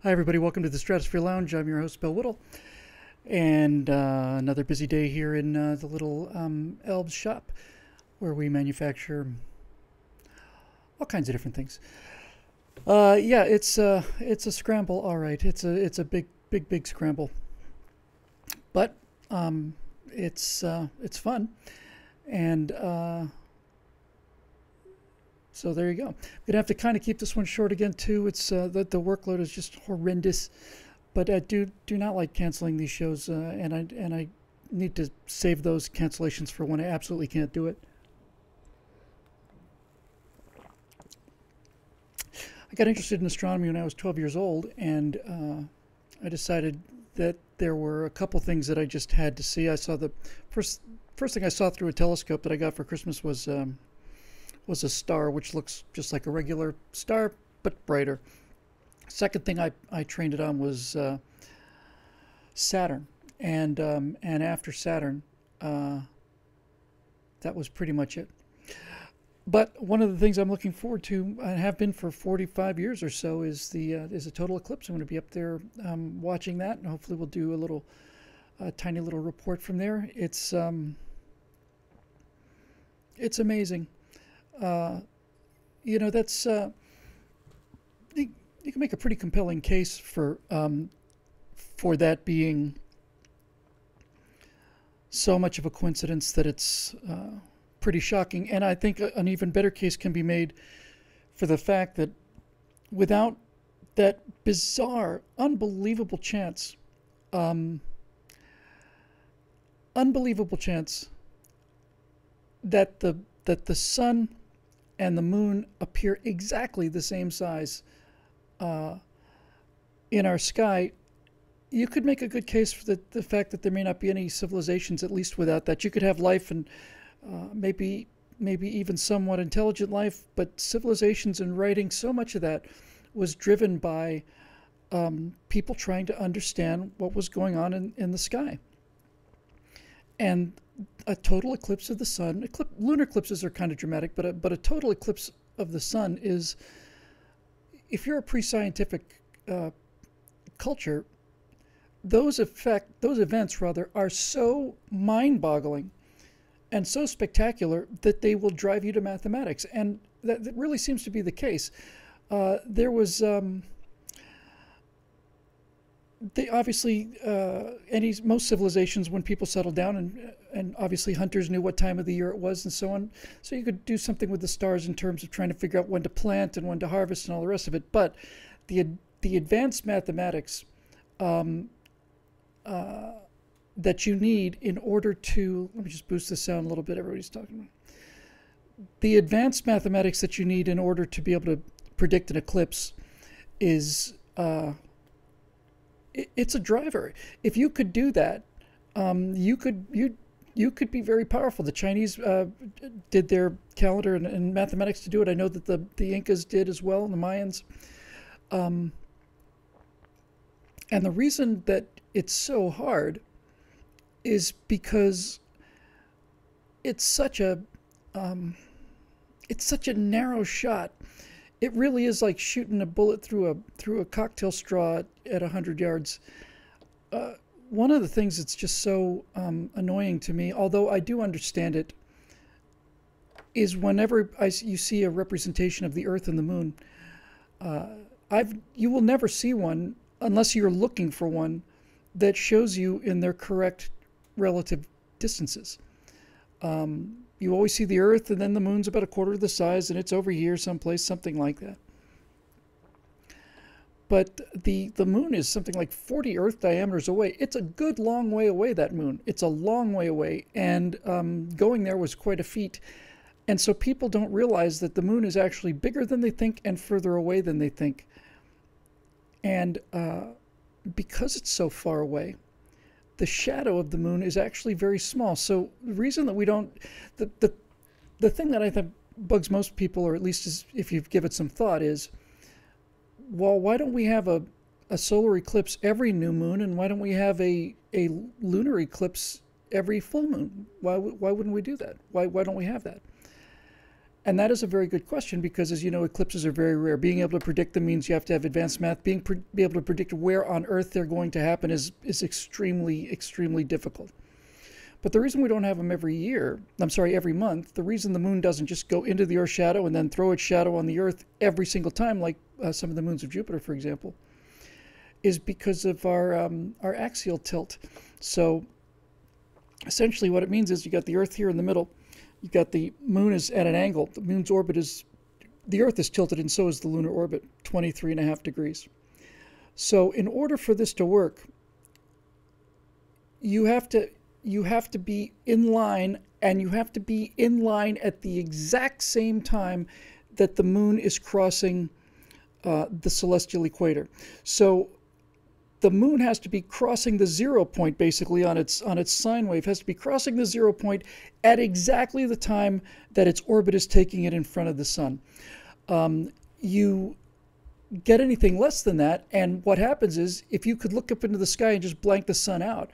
Hi, everybody. Welcome to the Stratosphere Lounge. I'm your host, Bill Whittle. And another busy day here in the little Elves shop where we manufacture all kinds of different things. Yeah, it's a scramble, all right. It's a big scramble. But it's fun. And so there you go. We'd have to kind of keep this one short again too. It's the workload is just horrendous, but I do not like canceling these shows, and I need to save those cancellations for when I absolutely can't do it. I got interested in astronomy when I was 12 years old, and I decided that there were a couple things that I just had to see. I saw the first thing I saw through a telescope that I got for Christmas was a star, which looks just like a regular star, but brighter. Second thing I trained it on was Saturn, and after Saturn, that was pretty much it. But one of the things I'm looking forward to, and have been for 45 years or so, is a total eclipse. I'm going to be up there watching that, and hopefully we'll do a tiny little report from there. It's amazing. That's you can make a pretty compelling case for that being so much of a coincidence that it's pretty shocking. And I think an even better case can be made for the fact that without that bizarre, unbelievable chance that the sun and the moon appear exactly the same size in our sky, you could make a good case for the fact that there may not be any civilizations, at least without that. You could have life and maybe even somewhat intelligent life, but civilizations and writing, so much of that was driven by people trying to understand what was going on in the sky. And a total eclipse of the sun, lunar eclipses are kind of dramatic, but a total eclipse of the sun is, if you're a pre-scientific culture, those events are so mind-boggling and so spectacular that they will drive you to mathematics. And that really seems to be the case. There was most civilizations, when people settled down, and obviously hunters knew what time of the year it was and so on, so you could do something with the stars in terms of trying to figure out when to plant and when to harvest and all the rest of it. But the advanced mathematics that you need in order to, let me just boost the sound a little bit, everybody's talking about. The advanced mathematics that you need in order to be able to predict an eclipse is it's a driver. If you could do that, you could be very powerful. The Chinese did their calendar and mathematics to do it. I know that the Incas did as well, and the Mayans. And the reason that it's so hard is because it's such a narrow shot. It really is like shooting a bullet through a cocktail straw at 100 yards. One of the things that's just so annoying to me, although I do understand it, is whenever you see a representation of the Earth and the Moon, you will never see one unless you're looking for one that shows you in their correct relative distances. You always see the Earth, and then the Moon's about a quarter of the size, and it's over here someplace, something like that. But the Moon is something like 40 Earth diameters away. It's a good long way away, that Moon. It's a long way away, and going there was quite a feat. And so people don't realize that the Moon is actually bigger than they think and further away than they think. And because it's so far away, the shadow of the Moon is actually very small. So the reason that we don't, the thing that I think bugs most people, or at least is, if you give it some thought, is, well, why don't we have a solar eclipse every new moon, and why don't we have a lunar eclipse every full moon? Why wouldn't we do that? Why don't we have that? And that is a very good question because, as you know, eclipses are very rare. Being able to predict them means you have to have advanced math. Be able to predict where on Earth they're going to happen is extremely, extremely difficult. But the reason we don't have them every month, the reason the moon doesn't just go into the Earth's shadow and then throw its shadow on the Earth every single time, like some of the moons of Jupiter, for example, is because of our axial tilt. So essentially what it means is you got the Earth here in the middle. You got the moon is at an angle. The moon's orbit is, the Earth is tilted, and so is the lunar orbit, 23.5 degrees. So in order for this to work, you have to be in line, and you have to be in line at the exact same time that the moon is crossing the celestial equator. So the moon has to be crossing the 0 point, basically, on its sine wave, has to be crossing the 0 point at exactly the time that its orbit is taking it in front of the sun. You get anything less than that, and what happens is, if you could look up into the sky and just blank the sun out,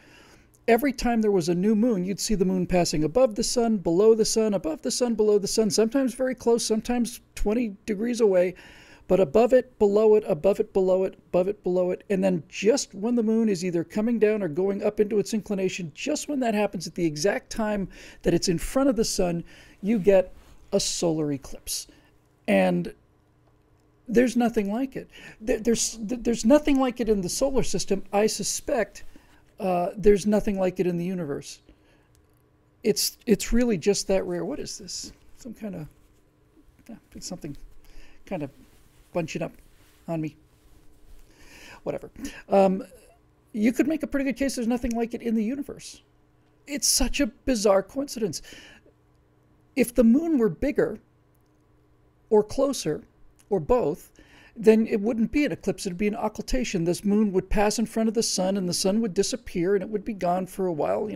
every time there was a new moon, you'd see the moon passing above the sun, below the sun, above the sun, below the sun, sometimes very close, sometimes 20 degrees away, but above it, below it, above it, below it, above it, below it. And then just when the moon is either coming down or going up into its inclination, just when that happens at the exact time that it's in front of the sun, you get a solar eclipse. And there's nothing like it. There's nothing like it in the solar system. I suspect there's nothing like it in the universe. It's really just that rare. What is this? Some kind of, it's something kind of bunching up on me. Whatever. You could make a pretty good case there's nothing like it in the universe. It's such a bizarre coincidence. If the moon were bigger or closer or both, then it wouldn't be an eclipse, it'd be an occultation. This moon would pass in front of the sun and the sun would disappear and it would be gone for a while,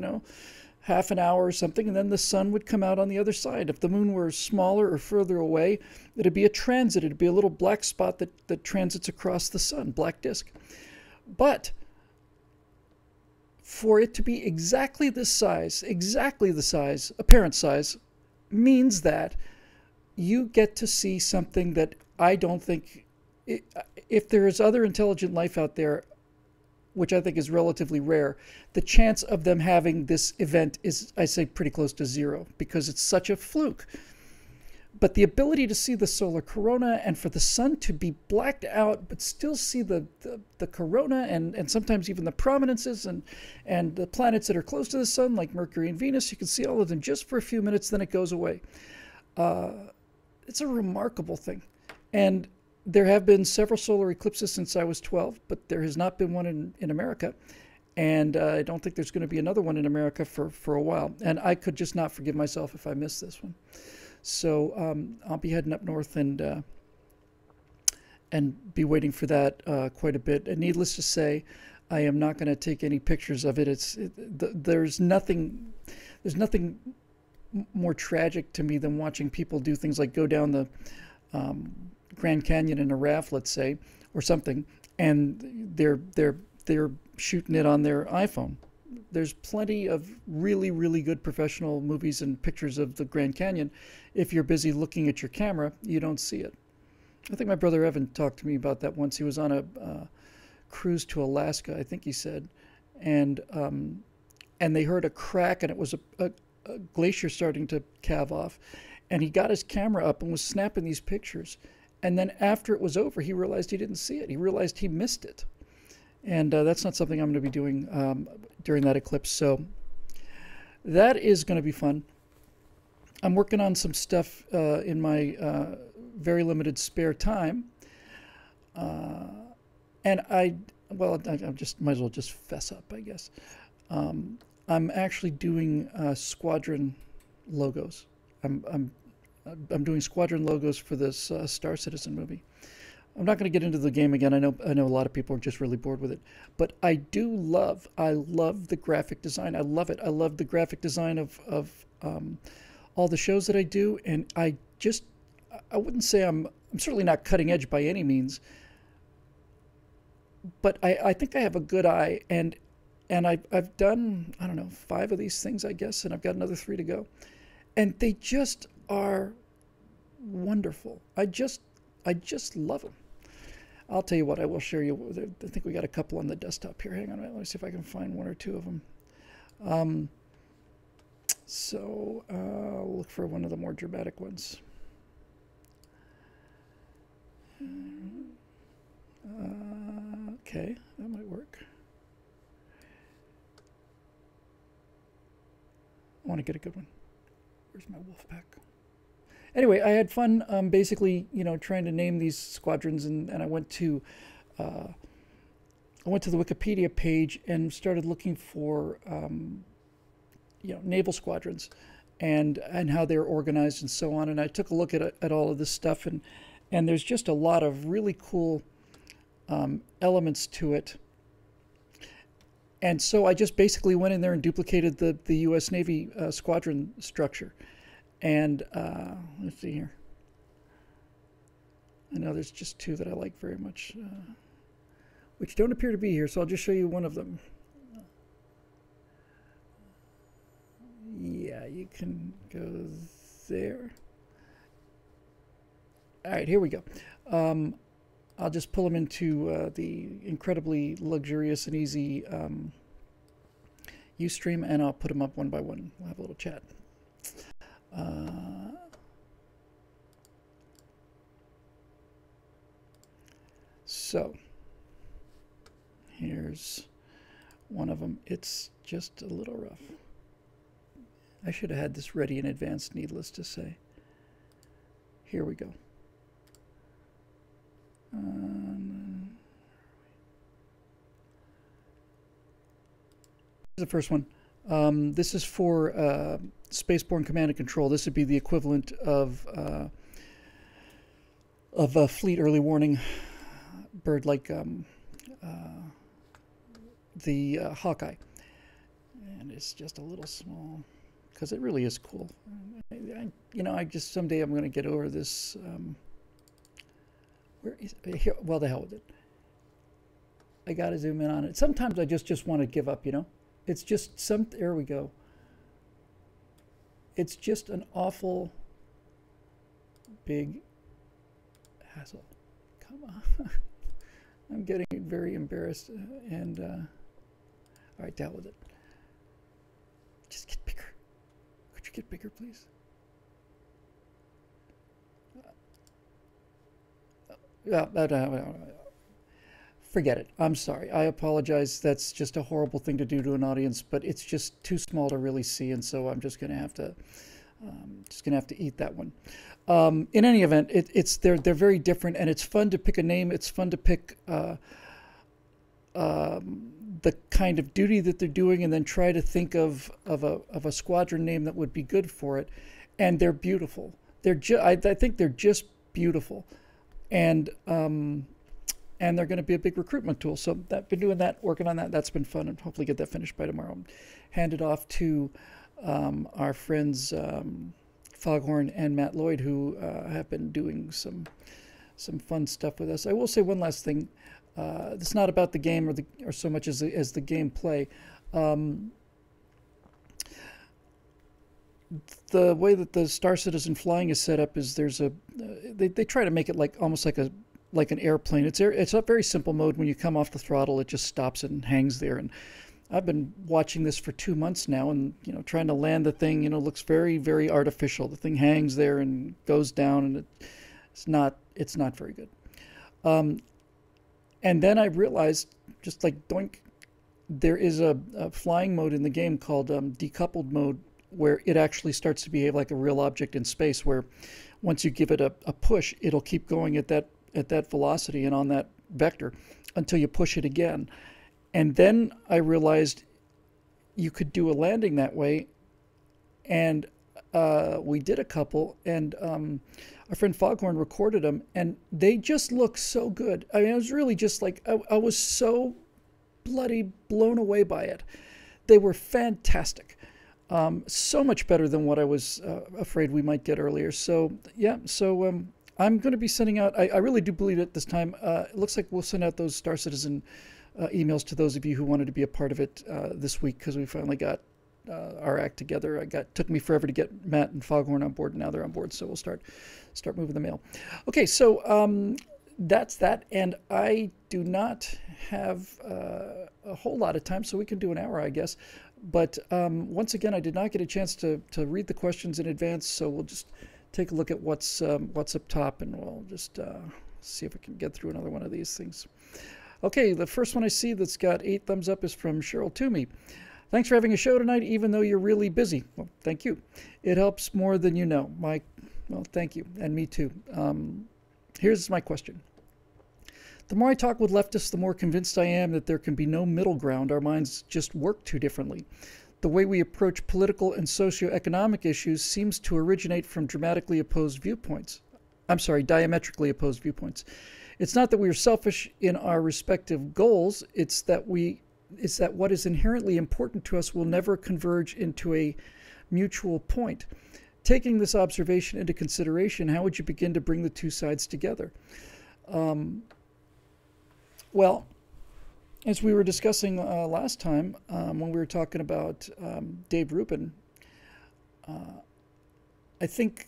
half an hour or something, and then the sun would come out on the other side. If the moon were smaller or further away, it'd be a transit. It'd be a little black spot that transits across the sun, black disk. But for it to be exactly this size, apparent size, means that you get to see something that I don't think, if there is other intelligent life out there, which I think is relatively rare, the chance of them having this event is, I say, pretty close to zero because it's such a fluke. But the ability to see the solar corona and for the sun to be blacked out but still see the corona and sometimes even the prominences and the planets that are close to the sun, like Mercury and Venus, you can see all of them just for a few minutes, then it goes away. It's a remarkable thing. And there have been several solar eclipses since I was 12, but there has not been one in America. And I don't think there's going to be another one in America for a while. And I could just not forgive myself if I miss this one. So I'll be heading up north and be waiting for that quite a bit. And needless to say, I am not going to take any pictures of it. There's nothing more tragic to me than watching people do things like go down the Grand Canyon in a raft, let's say, or something, and they're shooting it on their iPhone. There's plenty of really, really good professional movies and pictures of the Grand Canyon. If you're busy looking at your camera, you don't see it. I think my brother Evan talked to me about that once. He was on a cruise to Alaska, I think he said, and they heard a crack, and it was a glacier starting to calve off, and he got his camera up and was snapping these pictures. And then after it was over, he realized he didn't see it. He realized he missed it. And that's not something I'm going to be doing during that eclipse. So that is going to be fun. I'm working on some stuff in my very limited spare time. And I just might as well just fess up, I guess. I'm actually doing Squadron logos. I'm doing Squadron logos for this Star Citizen movie. I'm not going to get into the game again. I know a lot of people are just really bored with it, but I love the graphic design. I love it. I love the graphic design of all the shows that I do, and I wouldn't say I'm certainly not cutting edge by any means, but I think I have a good eye, and I've done, I don't know, 5 of these things, I guess, and I've got another 3 to go, and they just are wonderful. I just love them. I'll tell you what, I will share you. I think we got a couple on the desktop here. Hang on, let me see if I can find one or two of them. So I'll look for one of the more dramatic ones. Okay, that might work. I want to get a good one. Where's my wolf pack? Anyway, I had fun basically, trying to name these squadrons, and I went to the Wikipedia page and started looking for naval squadrons and how they're organized and so on. And I took a look at all of this stuff, and there's just a lot of really cool elements to it. And so I just basically went in there and duplicated the U.S. Navy squadron structure. And let's see here. I know there's just two that I like very much, which don't appear to be here, so I'll just show you one of them. Yeah, you can go there. All right, here we go. I'll just pull them into the incredibly luxurious and easy Ustream, and I'll put them up one by one. We'll have a little chat. So here's one of them. It's just a little rough. I should have had this ready in advance, needless to say. Here we go. The first one. This is for spaceborne command and control. This would be the equivalent of a fleet early warning bird like the Hawkeye. And it's just a little small because it really is cool. I just someday I'm going to get over this. Where is here? Well, the hell with it. I got to zoom in on it. Sometimes I just want to give up, It's just there we go. It's just an awful big hassle. Come on. I'm getting very embarrassed and all right, down with it. Just get bigger. Could you get bigger, please? Forget it. I'm sorry. I apologize. That's just a horrible thing to do to an audience, but it's just too small to really see, and so I'm just going to have to eat that one. In any event, they're very different, and it's fun to pick a name. It's fun to pick the kind of duty that they're doing, and then try to think of a squadron name that would be good for it. And they're beautiful. I think they're just beautiful, and they're going to be a big recruitment tool. So I've been doing that, working on that. That's been fun, and hopefully get that finished by tomorrow. Hand it off to our friends Foghorn and Matt Lloyd, who have been doing some fun stuff with us. I will say one last thing. It's not about the game or so much as the gameplay. The way that the Star Citizen flying is set up is they try to make it almost like an airplane. It's a very simple mode. When you come off the throttle, it just stops and hangs there. And I've been watching this for 2 months now, and trying to land the thing, looks very, very artificial. The thing hangs there and goes down, and it's not very good. And then I realized, just like doink, there is a flying mode in the game called decoupled mode, where it actually starts to behave like a real object in space, where once you give it a push, it'll keep going at that velocity and on that vector until you push it again. And then I realized you could do a landing that way, and we did a couple, and our friend Foghorn recorded them, and they just look so good. I mean, I was really just like, I was so bloody blown away by it. They were fantastic. So much better than what I was afraid we might get earlier. So, yeah, I'm going to be sending out, I really do believe it this time. It looks like we'll send out those Star Citizen emails to those of you who wanted to be a part of it this week, because we finally got our act together. Took me forever to get Matt and Foghorn on board, and now they're on board. So we'll start moving the mail. Okay, so that's that, and I do not have a whole lot of time, so we can do an hour, I guess. But once again, I did not get a chance to read the questions in advance, so we'll just take a look at what's up top, and we'll just see if we can get through another one of these things. Okay, the first one I see that's got 8 thumbs up is from Cheryl Toomey. Thanks for having a show tonight, even though you're really busy. Well, thank you. It helps more than you know. Well, thank you, and me too. Here's my question. The more I talk with leftists, the more convinced I am that there can be no middle ground. Our minds just work too differently. The way we approach political and socioeconomic issues seems to originate from diametrically opposed viewpoints. It's not that we are selfish in our respective goals, it's that what is inherently important to us will never converge into a mutual point. Taking this observation into consideration, how would you begin to bring the two sides together? Well, as we were discussing last time, when we were talking about Dave Rubin, I think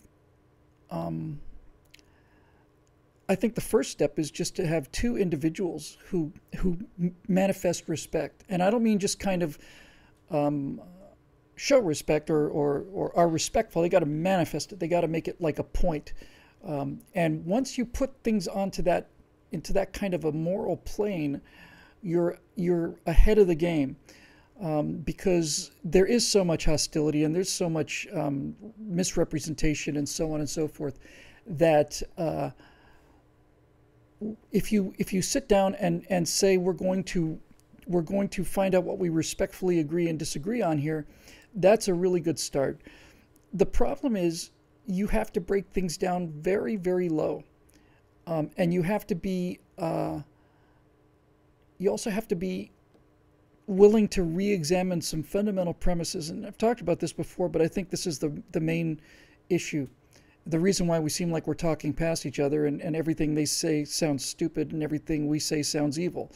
the first step is just to have two individuals who manifest respect, and I don't mean just kind of show respect or are respectful. They got to manifest it. They got to make it like a point. And once you put things into that kind of a moral plane, you're ahead of the game, because there is so much hostility and there's so much misrepresentation and so on and so forth that if you sit down and say we're going to find out what we respectfully agree and disagree on here, that's a really good start. The problem is you have to break things down very, very low. And you have to be, you also have to be willing to re-examine some fundamental premises. And I've talked about this before, but I think this is the main issue. The reason why we seem like we're talking past each other and everything they say sounds stupid and everything we say sounds evil.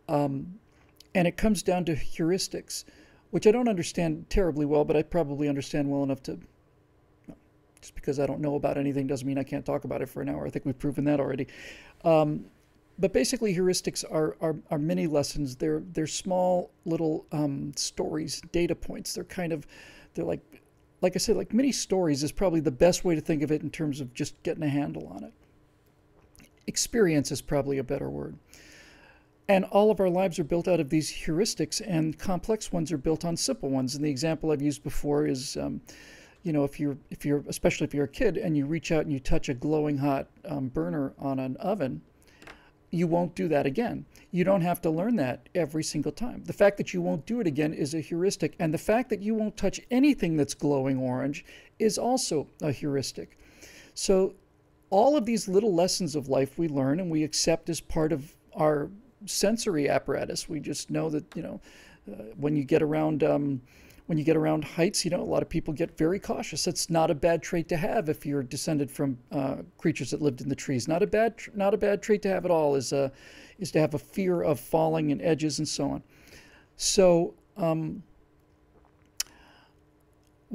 And it comes down to heuristics, which I don't understand terribly well, but I probably understand well enough to... Just because I don't know about anything doesn't mean I can't talk about it for an hour. I think we've proven that already. But basically, heuristics are mini lessons. They're small little stories, data points. They're like I said, like mini stories is probably the best way to think of it in terms of just getting a handle on it. Experience is probably a better word. And all of our lives are built out of these heuristics, and complex ones are built on simple ones. And the example I've used before is... especially if you're a kid and you reach out and you touch a glowing hot burner on an oven, you won't do that again. You don't have to learn that every single time. The fact that you won't do it again is a heuristic, and the fact that you won't touch anything that's glowing orange is also a heuristic. So all of these little lessons of life we learn and we accept as part of our sensory apparatus. We just know that, when you get around heights, a lot of people get very cautious. That's not a bad trait to have if you're descended from creatures that lived in the trees. Not a bad trait to have at all. Is to have a fear of falling and edges and so on. So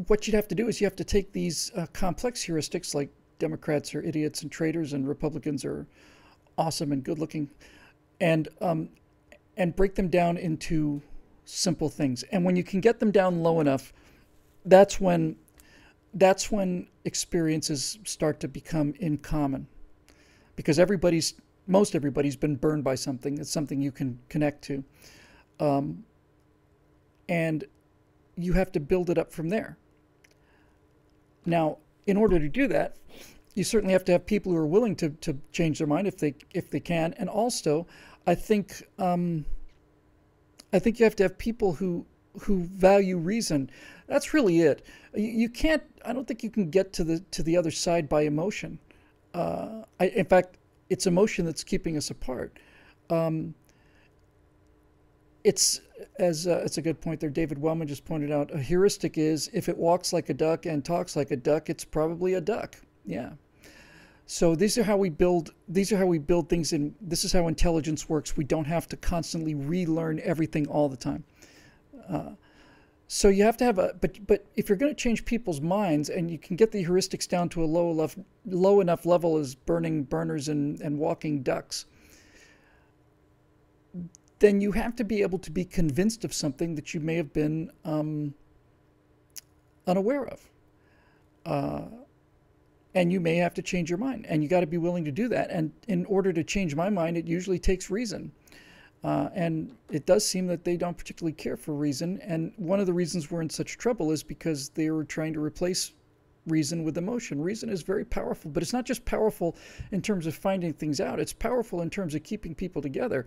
what you'd have to do is you have to take these complex heuristics, like Democrats are idiots and traitors and Republicans are awesome and good looking, and break them down into simple things. And when you can get them down low enough, that's when experiences start to become in common, because most everybody's been burned by something. It's something you can connect to, and you have to build it up from there. Now, in order to do that, you certainly have to have people who are willing to change their mind if they can, and also I think you have to have people who value reason. That's really it. You can't. I don't think you can get to the other side by emotion. In fact, it's emotion that's keeping us apart. It's a good point there. David Wellman just pointed out a heuristic is if it walks like a duck and talks like a duck, it's probably a duck. Yeah. So these are how we build things, and this is how intelligence works. We don't have to constantly relearn everything all the time. So you have to have a, but if you're going to change people's minds, and you can get the heuristics down to a low enough level as burning burners and walking ducks, then you have to be able to be convinced of something that you may have been unaware of. And you may have to change your mind, and you got to be willing to do that. And in order to change my mind, it usually takes reason. And it does seem that they don't particularly care for reason. And one of the reasons we're in such trouble is because they were trying to replace reason with emotion. Reason is very powerful, but it's not just powerful in terms of finding things out. It's powerful in terms of keeping people together.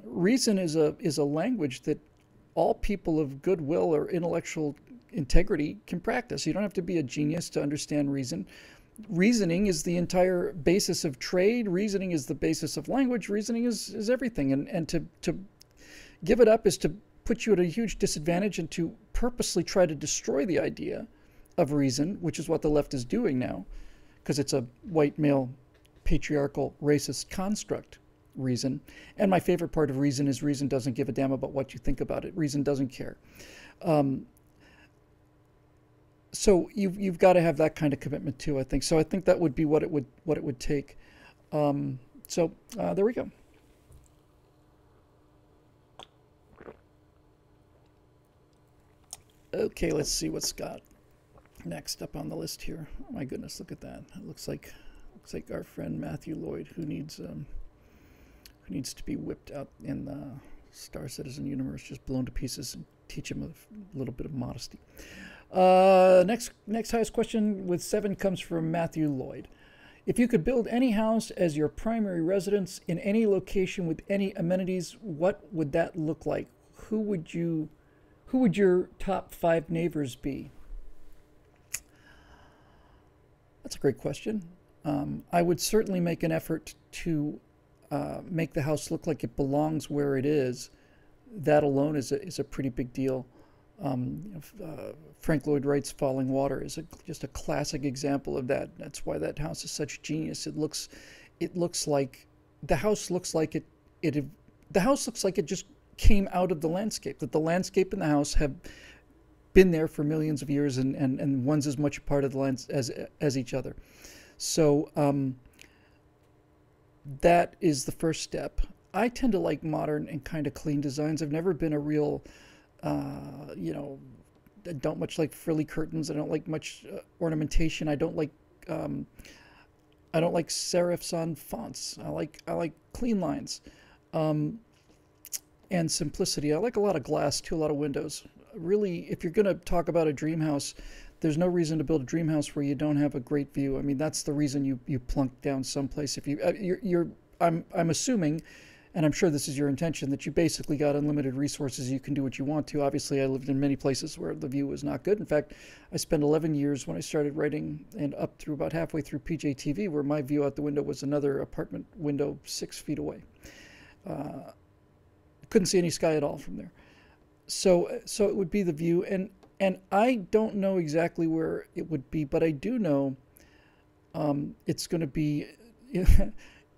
Reason is a language that all people of goodwill or intellectual integrity can practice. You don't have to be a genius to understand reason. Reasoning is the entire basis of trade. Reasoning is the basis of language. Reasoning is everything. And to give it up is to put you at a huge disadvantage, and to purposely try to destroy the idea of reason, which is what the left is doing now, because it's a white male patriarchal racist construct, reason. And my favorite part of reason is reason doesn't give a damn about what you think about it. Reason doesn't care. So you've got to have that kind of commitment too, I think. So I think that would be what it would take. So there we go. Okay, let's see what's got next up on the list here. Oh my goodness, look at that. It looks like our friend Matthew Lloyd, who needs to be whipped out in the Star Citizen universe, just blown to pieces, and teach him a little bit of modesty. Next highest question with 7 comes from Matthew Lloyd. If you could build any house as your primary residence in any location with any amenities, what would that look like? Who would your top 5 neighbors be? That's a great question. I would certainly make an effort to make the house look like it belongs where it is. That alone is a pretty big deal. Frank Lloyd Wright's Falling Water is just a classic example of that. That's why that house is such genius. The house looks like it just came out of the landscape. That the landscape and the house have been there for millions of years, and one's as much a part of the land as each other. So that is the first step. I tend to like modern and kind of clean designs. I've never been a real I don't much like frilly curtains. I don't like much ornamentation. I don't like serifs on fonts. I like clean lines, and simplicity. I like a lot of glass too, a lot of windows. Really, if you're going to talk about a dream house, there's no reason to build a dream house where you don't have a great view. I mean, that's the reason you plunk down someplace. If I'm assuming, and I'm sure this is your intention, that you basically got unlimited resources. You can do what you want to. Obviously, I lived in many places where the view was not good. In fact, I spent 11 years when I started writing, and up through about halfway through PJTV, where my view out the window was another apartment window 6 feet away. Couldn't see any sky at all from there. So it would be the view, and I don't know exactly where it would be, but I do know it's going to be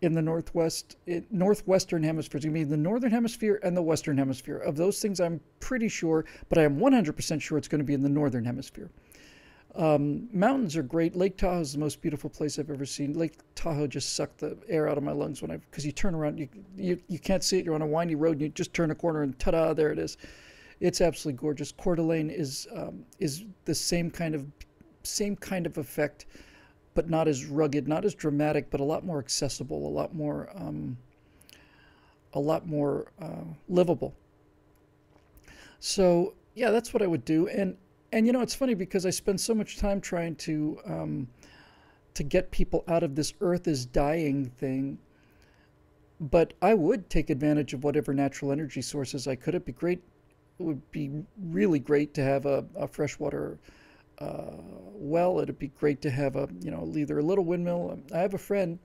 in the northwestern hemisphere. It's going to be in the northern hemisphere and the western hemisphere. Of those things, I'm pretty sure, but I am 100% sure it's going to be in the northern hemisphere. Mountains are great. Lake Tahoe is the most beautiful place I've ever seen. Lake Tahoe just sucked the air out of my lungs because you turn around, you can't see it. You're on a windy road, and you just turn a corner, and ta-da, there it is. It's absolutely gorgeous. Coeur d'Alene is the same kind of effect, but not as rugged, not as dramatic, but a lot more accessible, a lot more livable. So yeah, that's what I would do. And it's funny because I spend so much time trying to get people out of this Earth is dying thing. But I would take advantage of whatever natural energy sources I could. It'd be great. It would be really great to have a freshwater well. It'd be great to have either a little windmill. I have a friend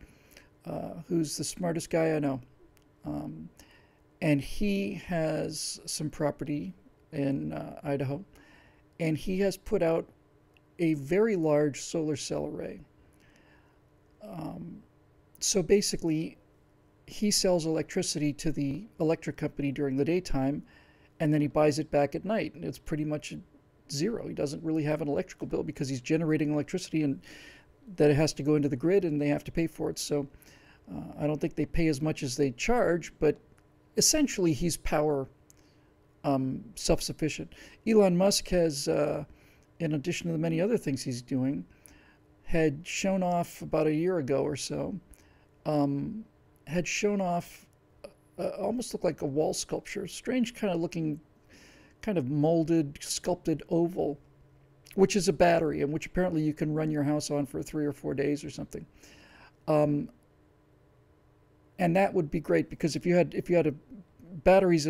who's the smartest guy I know, and he has some property in Idaho, and he has put out a very large solar cell array. So basically, he sells electricity to the electric company during the daytime, and then he buys it back at night, and it's pretty much zero. He doesn't really have an electrical bill because he's generating electricity, and that it has to go into the grid, and they have to pay for it. So I don't think they pay as much as they charge, but essentially he's power self-sufficient. Elon Musk has, in addition to the many other things he's doing, had shown off about a year ago or so, had shown off almost looked like a wall sculpture, strange kind of looking, kind of molded, sculpted oval, which is a battery, and which apparently you can run your house on for 3 or 4 days or something. And that would be great, because if you had batteries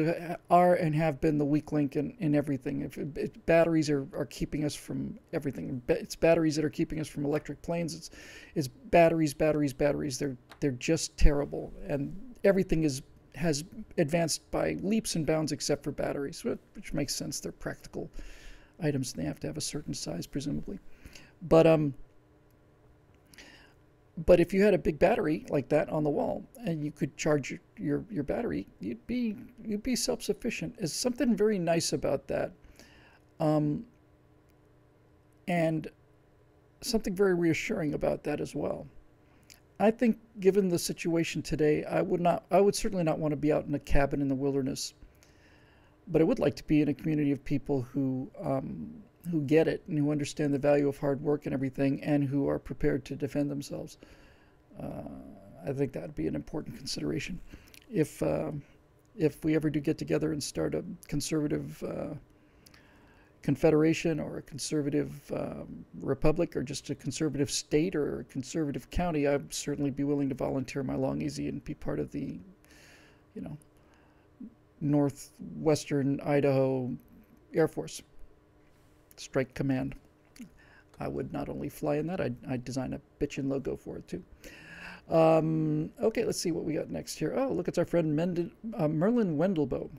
are and have been the weak link in everything. If batteries are keeping us from everything. It's batteries that are keeping us from electric planes. It's batteries. They're just terrible, and everything has advanced by leaps and bounds except for batteries, which makes sense. They're practical items, and they have to have a certain size, presumably. But if you had a big battery like that on the wall, and you could charge your battery, you'd be self-sufficient. There's something very nice about that, and something very reassuring about that as well. I think, given the situation today, I would certainly not want to be out in a cabin in the wilderness, but I would like to be in a community of people who get it and who understand the value of hard work and everything, and who are prepared to defend themselves. I think that would be an important consideration. If we ever do get together and start a conservative confederation, or a conservative republic, or just a conservative state, or a conservative county, I'd certainly be willing to volunteer my long easy and be part of the, Northwestern Idaho Air Force Strike Command. I would not only fly in that, I'd design a bitchin' logo for it too. Okay, let's see what we got next here. Oh, look, it's our friend Merlin Wendelboe.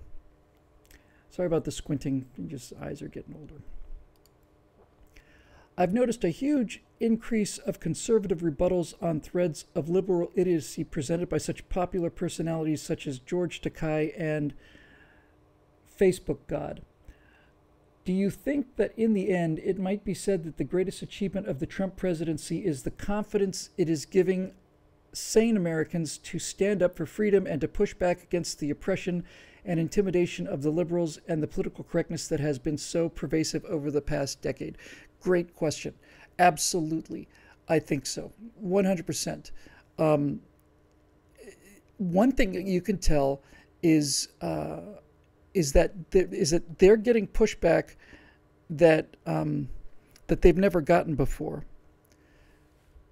Sorry about the squinting, just eyes are getting older. I've noticed a huge increase of conservative rebuttals on threads of liberal idiocy presented by such popular personalities such as George Takei and Facebook God. Do you think that in the end it might be said that the greatest achievement of the Trump presidency is the confidence it is giving sane Americans to stand up for freedom and to push back against the oppression and intimidation of the liberals and the political correctness that has been so pervasive over the past decade? Great question. Absolutely. I think so. 100%. One thing that you can tell is that they're getting pushback that they've never gotten before.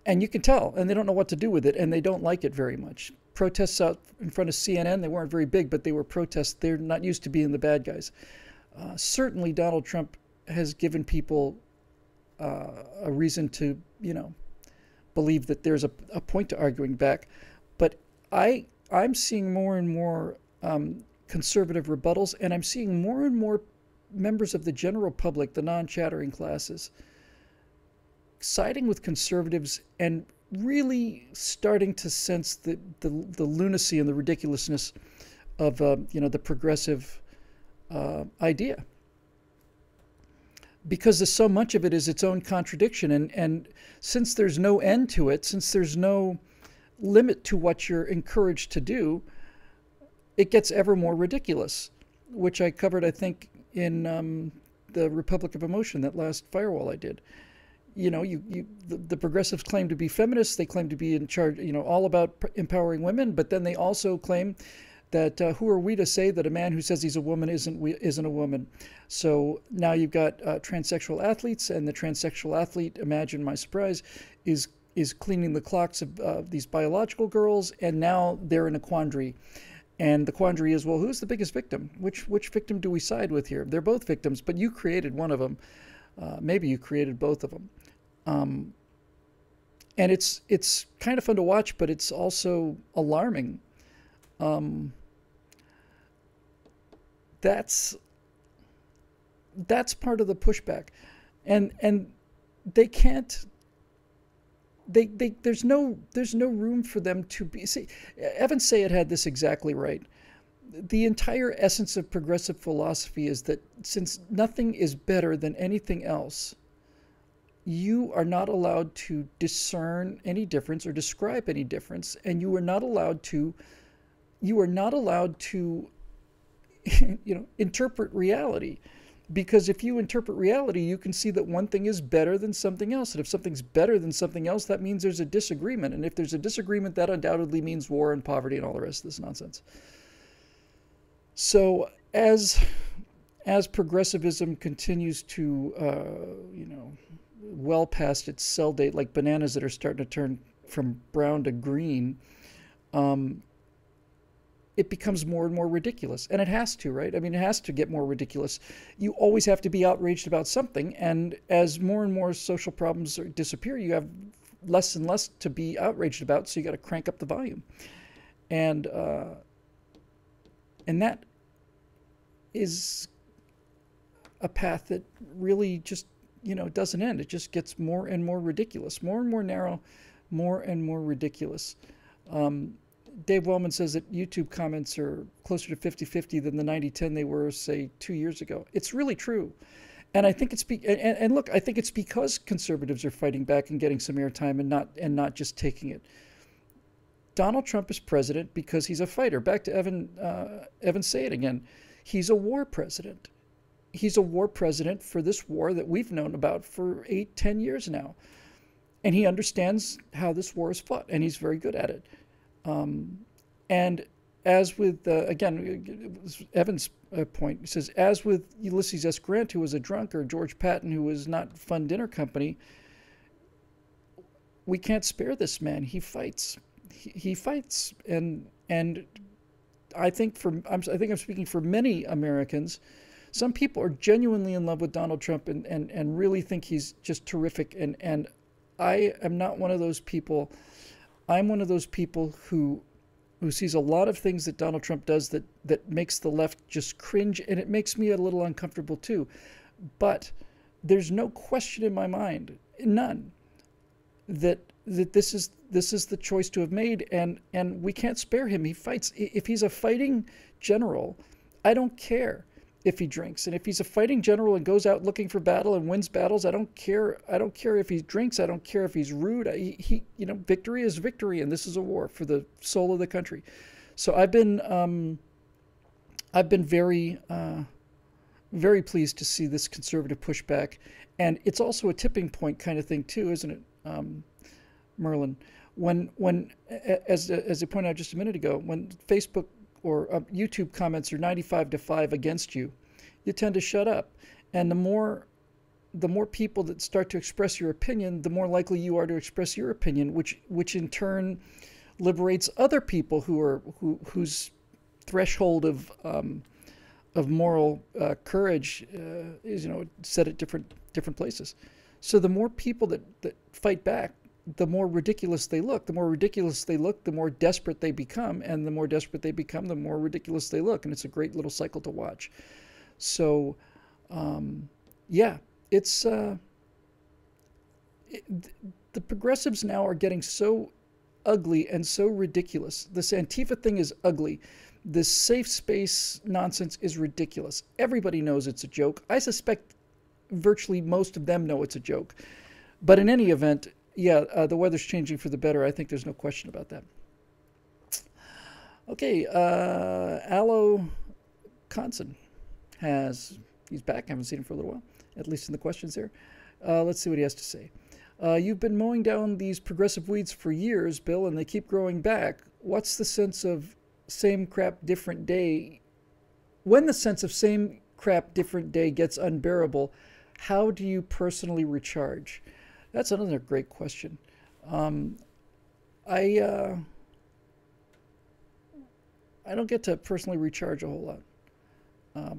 And you can tell, and they don't know what to do with it, and they don't like it very much. Protests out in front of CNN, they weren't very big, but they were protests. They're not used to being the bad guys. Certainly Donald Trump has given people a reason to, believe that there's a point to arguing back. But I'm seeing more and more conservative rebuttals, and I'm seeing more and more members of the general public, the non-chattering classes, siding with conservatives and really starting to sense the lunacy and the ridiculousness of the progressive idea, because there's so much of it is its own contradiction, and since there's no end to it, since there's no limit to what you're encouraged to do, it gets ever more ridiculous, which I covered, I think, in the Republic of Emotion, that last firewall I did. The progressives claim to be feminists. They claim to be in charge, all about empowering women. But then they also claim that who are we to say that a man who says he's a woman isn't a woman? So now you've got transsexual athletes, and the transsexual athlete, imagine my surprise, is cleaning the clocks of these biological girls, and now they're in a quandary. And the quandary is, well, who's the biggest victim? Which victim do we side with here? They're both victims, but you created one of them. Maybe you created both of them. And it's kind of fun to watch, but it's also alarming. That's part of the pushback, and they can't. There's no room for them to be. See, Evan Sayed had this exactly right. the entire essence of progressive philosophy is that since nothing is better than anything else, you are not allowed to discern any difference or describe any difference, and you are not allowed to interpret reality. Because if you interpret reality, you can see that one thing is better than something else. And if something's better than something else, that means there's a disagreement. And if there's a disagreement, that undoubtedly means war and poverty and all the rest of this nonsense. So as progressivism continues to, well past its sell date, like bananas that are starting to turn from brown to green, it becomes more and more ridiculous. And it has to, right? I mean, it has to get more ridiculous. You always have to be outraged about something. And as more and more social problems disappear, you have less and less to be outraged about. So you got to crank up the volume. And that is a path that really just, doesn't end. It just gets more and more ridiculous, more and more narrow, more and more ridiculous. Dave Wellman says that YouTube comments are closer to 50-50 than the 90-10 they were, say, 2 years ago. It's really true. And I think look, I think it's because conservatives are fighting back and getting some airtime and not just taking it. Donald Trump is president because he's a fighter. Back to Evan say it again. He's a war president. He's a war president for this war that we've known about for 8-10 years now. And he understands how this war is fought, and he's very good at it. And as with, again, Evan's point, he says, as with Ulysses S. Grant, who was a drunk, or George Patton, who was not fun dinner company, we can't spare this man. He fights. He fights. And I think I'm speaking for many Americans. Some people are genuinely in love with Donald Trump and really think he's just terrific. And I am not one of those people. I'm one of those people who sees a lot of things that Donald Trump does that makes the left just cringe, and it makes me a little uncomfortable too. But there's no question in my mind, none, that this is the choice to have made, and we can't spare him. He fights. If he's a fighting general, I don't care if he drinks. And if he's a fighting general and goes out looking for battle and wins battles, I don't care. I don't care if he drinks. I don't care if he's rude. Victory is victory, and this is a war for the soul of the country. So I've been very, very pleased to see this conservative pushback, and it's also a tipping point kind of thing too, isn't it, Merlin? When as I pointed out just a minute ago, when Facebook or YouTube comments are 95-5 against you, you tend to shut up. And the more people that start to express your opinion, the more likely you are to express your opinion, which in turn liberates other people whose threshold of moral courage is set at different places. So the more people that fight back, the more ridiculous they look. The more ridiculous they look, the more desperate they become. And the more desperate they become, the more ridiculous they look. And it's a great little cycle to watch. So, it's... the progressives now are getting so ugly and so ridiculous. This Antifa thing is ugly. This safe space nonsense is ridiculous. Everybody knows it's a joke. I suspect virtually most of them know it's a joke. But in any event... the weather's changing for the better. I think there's no question about that. Okay, Aloe Conson he's back. I haven't seen him for a little while, at least in the questions there. Let's see what he has to say. You've been mowing down these progressive weeds for years, Bill, and they keep growing back. What's the sense of same crap, different day? When the sense of same crap, different day gets unbearable, how do you personally recharge? That's another great question. I don't get to personally recharge a whole lot.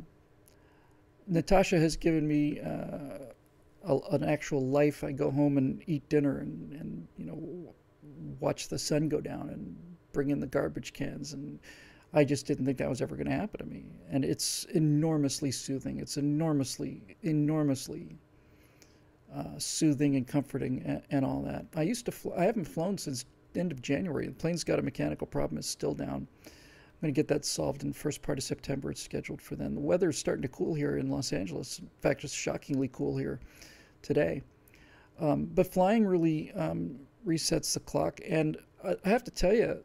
Natasha has given me an actual life. I go home and eat dinner and watch the sun go down and bring in the garbage cans, and I just didn't think that was ever going to happen to me. And it's enormously soothing. It's enormously soothing and comforting and all that. I haven't flown since the end of January. The plane's got a mechanical problem. It's still down. going to get that solved in the first part of September. It's scheduled for then. The weather's starting to cool here in Los Angeles. In fact, it's shockingly cool here today. But flying really resets the clock. And I have to tell you,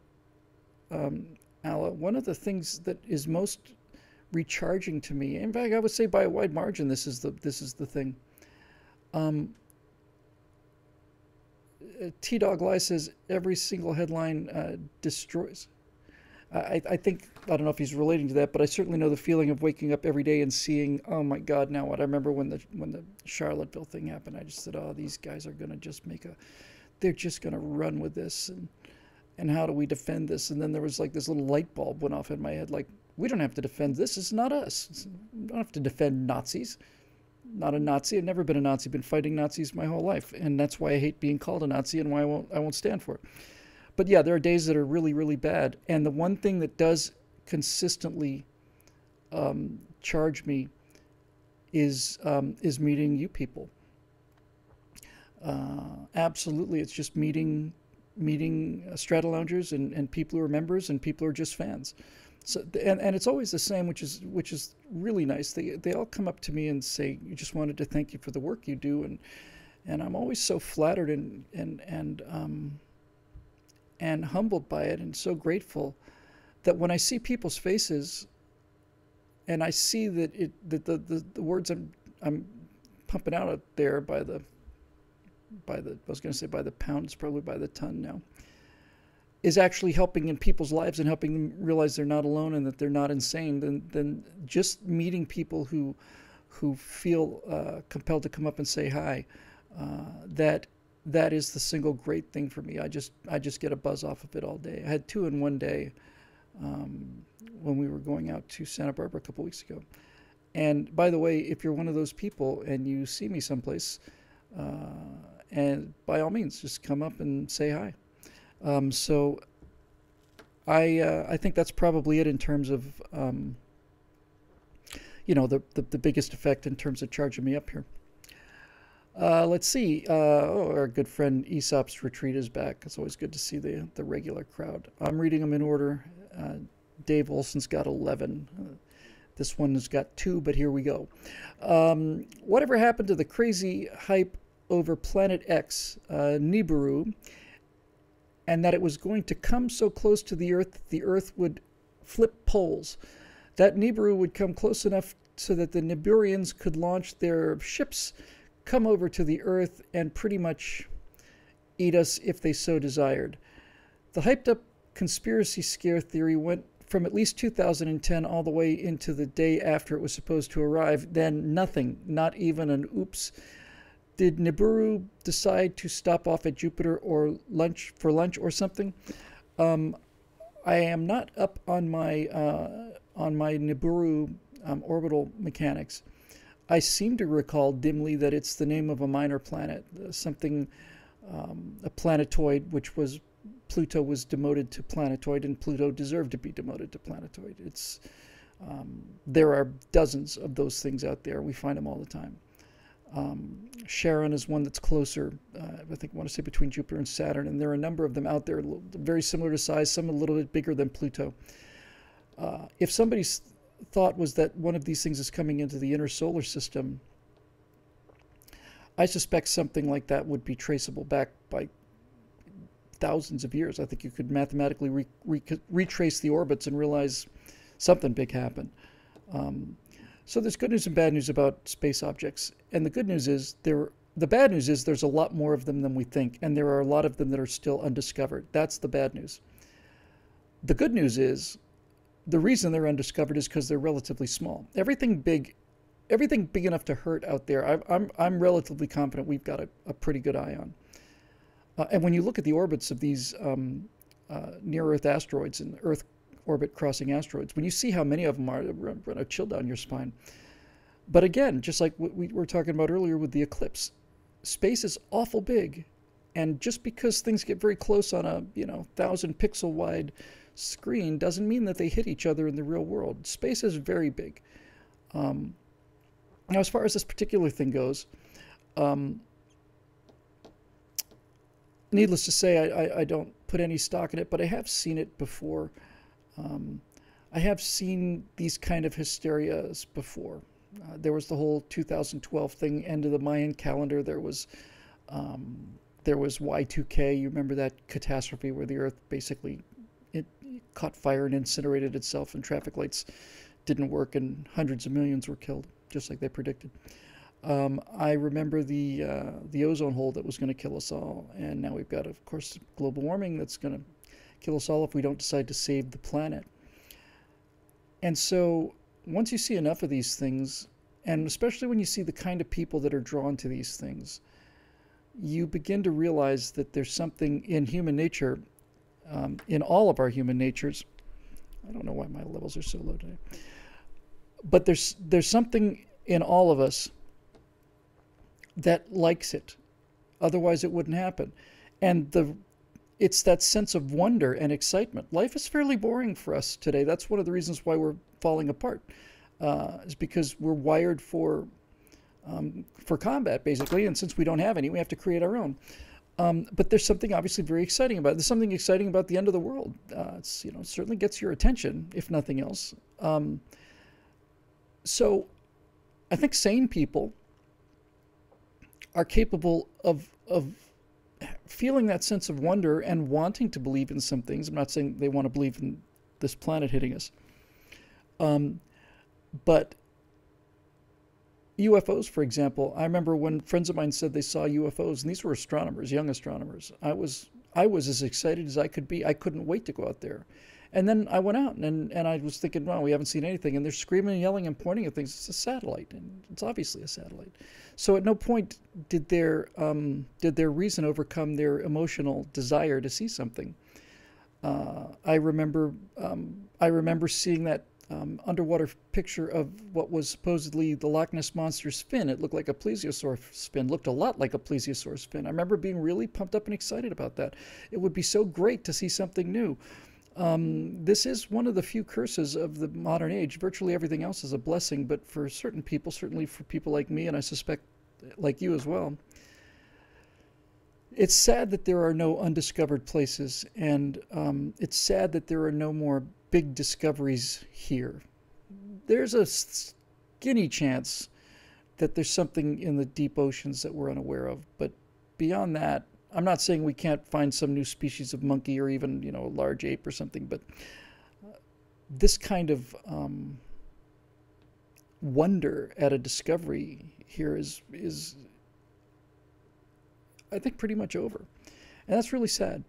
Ala, one of the things that is most recharging to me, in fact, I would say by a wide margin, this is the thing. T-Dog Lie says every single headline destroys. I think, I don't know if he's relating to that, but I certainly know the feeling of waking up every day and seeing, oh my God, now what? I remember when the Charlottesville thing happened, I just said, oh, these guys are going to just they're just going to run with this. And how do we defend this? And then there was like this little light bulb went off in my head, like, we don't have to defend this. It's not us. We don't have to defend Nazis. Not a Nazi. I've never been a Nazi. Been fighting Nazis my whole life, and that's why I hate being called a Nazi and why I won't stand for it. But yeah, there are days that are really, really bad. And the one thing that does consistently charge me is meeting you people. Absolutely, it's just meeting Strata Loungers and people who are members and people who are just fans. So and it's always the same, which is really nice. They all come up to me and say, "You just wanted to thank you for the work you do," and I'm always so flattered and humbled by it, and so grateful that when I see people's faces, and I see that the words I'm pumping out there by the I was going to say by the pound, it's probably by the ton now, is actually helping in people's lives and helping them realize they're not alone and that they're not insane, then just meeting people who feel compelled to come up and say hi, that is the single great thing for me. I just get a buzz off of it all day. I had 2 in one day when we were going out to Santa Barbara a couple weeks ago. And by the way, if you're one of those people and you see me someplace, and by all means, just come up and say hi. So I think that's probably it in terms of the biggest effect in terms of charging me up here. Let's see. Our good friend Aesop's Retreat is back. It's always good to see the regular crowd. I'm reading them in order. Dave Olson's got 11. This one has got 2, but here we go. Whatever happened to the crazy hype over Planet X, Nibiru, and that it was going to come so close to the Earth would flip poles. That Nibiru would come close enough so that the Niburians could launch their ships, come over to the Earth, and pretty much eat us if they so desired. The hyped-up conspiracy scare theory went from at least 2010 all the way into the day after it was supposed to arrive. Then nothing, not even an oops. Did Nibiru decide to stop off at Jupiter or for lunch or something? I am not up on my Nibiru orbital mechanics. I seem to recall dimly that it's the name of a minor planet, something, a planetoid, which was Pluto was demoted to planetoid, and Pluto deserved to be demoted to planetoid. It's there are dozens of those things out there. We find them all the time. Charon is one that's closer, I think I want to say between Jupiter and Saturn, and there are a number of them out there, very similar to size, some a little bit bigger than Pluto. If somebody's thought was that one of these things is coming into the inner solar system, I suspect something like that would be traceable back by thousands of years. I think you could mathematically retrace the orbits and realize something big happened. So there's good news and bad news about space objects. And the good news is the bad news is there's a lot more of them than we think, and there are a lot of them that are still undiscovered. That's the bad news. The good news is the reason they're undiscovered is because they're relatively small. Everything big enough to hurt out there, I'm relatively confident we've got a pretty good eye on. And when you look at the orbits of these near-Earth asteroids and Earth orbit crossing asteroids, when you see how many of them are, run a chill down your spine. But again, just like what we were talking about earlier with the eclipse, space is awful big, and just because things get very close on a 1,000 pixel wide screen doesn't mean that they hit each other in the real world. Space is very big. Now, as far as this particular thing goes, needless to say, I don't put any stock in it, but I have seen it before. I have seen these kind of hysterias before. There was the whole 2012 thing, end of the Mayan calendar. There was Y2K. You remember that catastrophe where the Earth basically it caught fire and incinerated itself, and traffic lights didn't work, and hundreds of millions were killed, just like they predicted. I remember the ozone hole that was going to kill us all, and now we've got, of course, global warming that's going to kill us all if we don't decide to save the planet. And so once you see enough of these things, and especially when you see the kind of people that are drawn to these things, you begin to realize that there's something in human nature, in all of our human natures. I don't know why my levels are so low today. But there's something in all of us that likes it. Otherwise it wouldn't happen. And it's that sense of wonder and excitement. Life is fairly boring for us today. That's one of the reasons why we're falling apart, is because we're wired for combat, basically, and since we don't have any, we have to create our own. But there's something obviously very exciting about it. There's something exciting about the end of the world. It certainly gets your attention, if nothing else. So I think sane people are capable of feeling that sense of wonder and wanting to believe in some things. I'm not saying they want to believe in this planet hitting us. But UFOs, for example, I remember when friends of mine said they saw UFOs, and these were astronomers, young astronomers. I was as excited as I could be. I couldn't wait to go out there. And then I went out, and I was thinking, well, we haven't seen anything. And they're screaming and yelling and pointing at things. It's a satellite, and it's obviously a satellite. So at no point did their reason overcome their emotional desire to see something. I remember seeing that underwater picture of what was supposedly the Loch Ness Monster's fin. It looked like a plesiosaur fin, looked a lot like a plesiosaur's fin. I remember being really pumped up and excited about that. It would be so great to see something new. This is one of the few curses of the modern age. Virtually everything else is a blessing, but for certain people, certainly for people like me, and I suspect like you as well, it's sad that there are no undiscovered places, and it's sad that there are no more big discoveries here. There's a skinny chance that there's something in the deep oceans that we're unaware of, but beyond that, I'm not saying we can't find some new species of monkey or even, a large ape or something, but this kind of wonder at a discovery here is I think pretty much over. And that's really sad.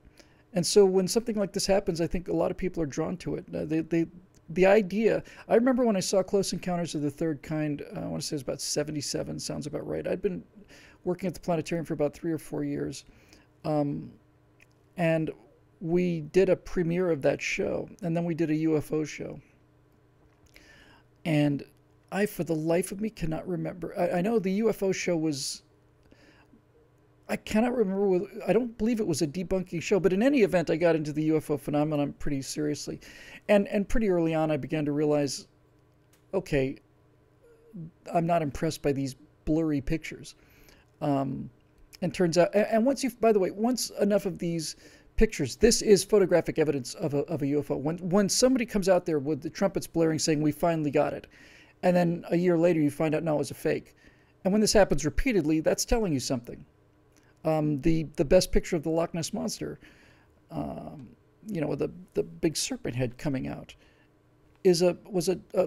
And so when something like this happens, I think a lot of people are drawn to it. The idea, I remember when I saw Close Encounters of the Third Kind, I want to say it was about 77, sounds about right. I'd been working at the planetarium for about 3 or 4 years. And we did a premiere of that show, and then we did a UFO show. And I, for the life of me, cannot remember. I know the UFO show was, I cannot remember, I don't believe it was a debunking show, but in any event, I got into the UFO phenomenon pretty seriously. And pretty early on, I began to realize, okay, I'm not impressed by these blurry pictures. And turns out, and by the way, once enough of these pictures, this is photographic evidence of a UFO. When somebody comes out there with the trumpets blaring saying, we finally got it, and then a year later you find out, no, it was a fake. And when this happens repeatedly, that's telling you something. The best picture of the Loch Ness Monster, with the big serpent head coming out, was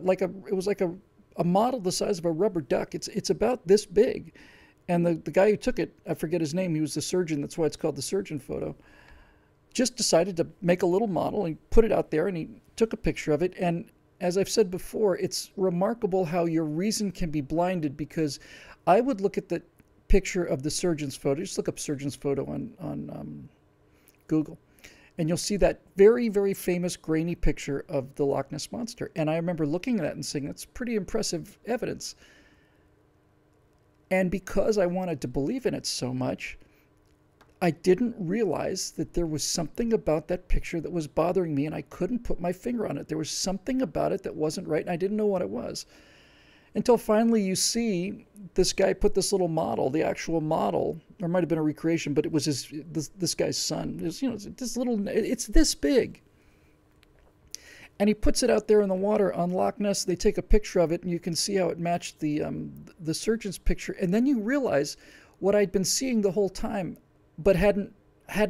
like a model the size of a rubber duck. It's about this big. And the guy who took it, I forget his name, he was the surgeon, that's why it's called the surgeon photo, just decided to make a little model and put it out there, and he took a picture of it. And as I've said before, it's remarkable how your reason can be blinded, because I would look at the picture of the surgeon's photo, just look up surgeon's photo on Google, and you'll see that very, very famous grainy picture of the Loch Ness Monster. And I remember looking at that and saying, that's pretty impressive evidence. And because I wanted to believe in it so much, I didn't realize that there was something about that picture that was bothering me, and I couldn't put my finger on it. There was something about it that wasn't right, and I didn't know what it was. Until finally you see this guy put this little model, the actual model, or it might have been a recreation, but it was this guy's son. It's this big. And he puts it out there in the water on Loch Ness. They take a picture of it, and you can see how it matched the surgeon's picture. And then you realize what I'd been seeing the whole time, but hadn't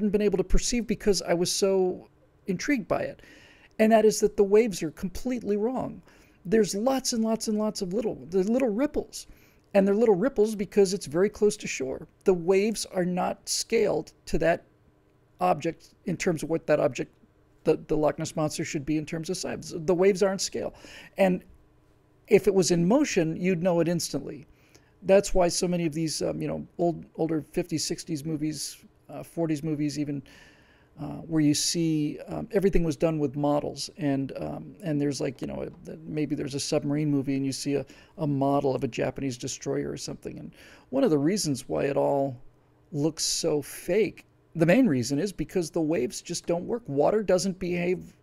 been able to perceive because I was so intrigued by it. And that is that the waves are completely wrong. There's lots and lots and lots of little ripples. And they're little ripples because it's very close to shore. The waves are not scaled to that object in terms of what that object, the Loch Ness Monster, should be in terms of size. The waves aren't scale. And if it was in motion, you'd know it instantly. That's why so many of these, older 50s, 60s movies, 40s movies even, where you see everything was done with models. And there's like, maybe there's a submarine movie and you see a model of a Japanese destroyer or something. And one of the reasons why it all looks so fake, the main reason, is because the waves just don't work. Water doesn't behave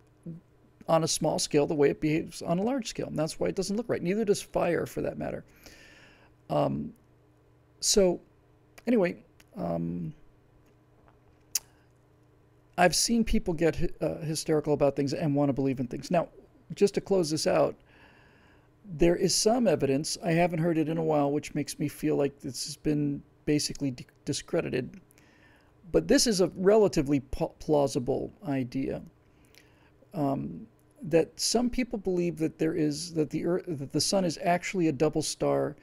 on a small scale the way it behaves on a large scale. And that's why it doesn't look right. Neither does fire, for that matter. So anyway, I've seen people get hysterical about things and want to believe in things. Now, just to close this out, there is some evidence, I haven't heard it in a while, which makes me feel like this has been basically discredited. But this is a relatively plausible idea, that some people believe that that the sun is actually a double star,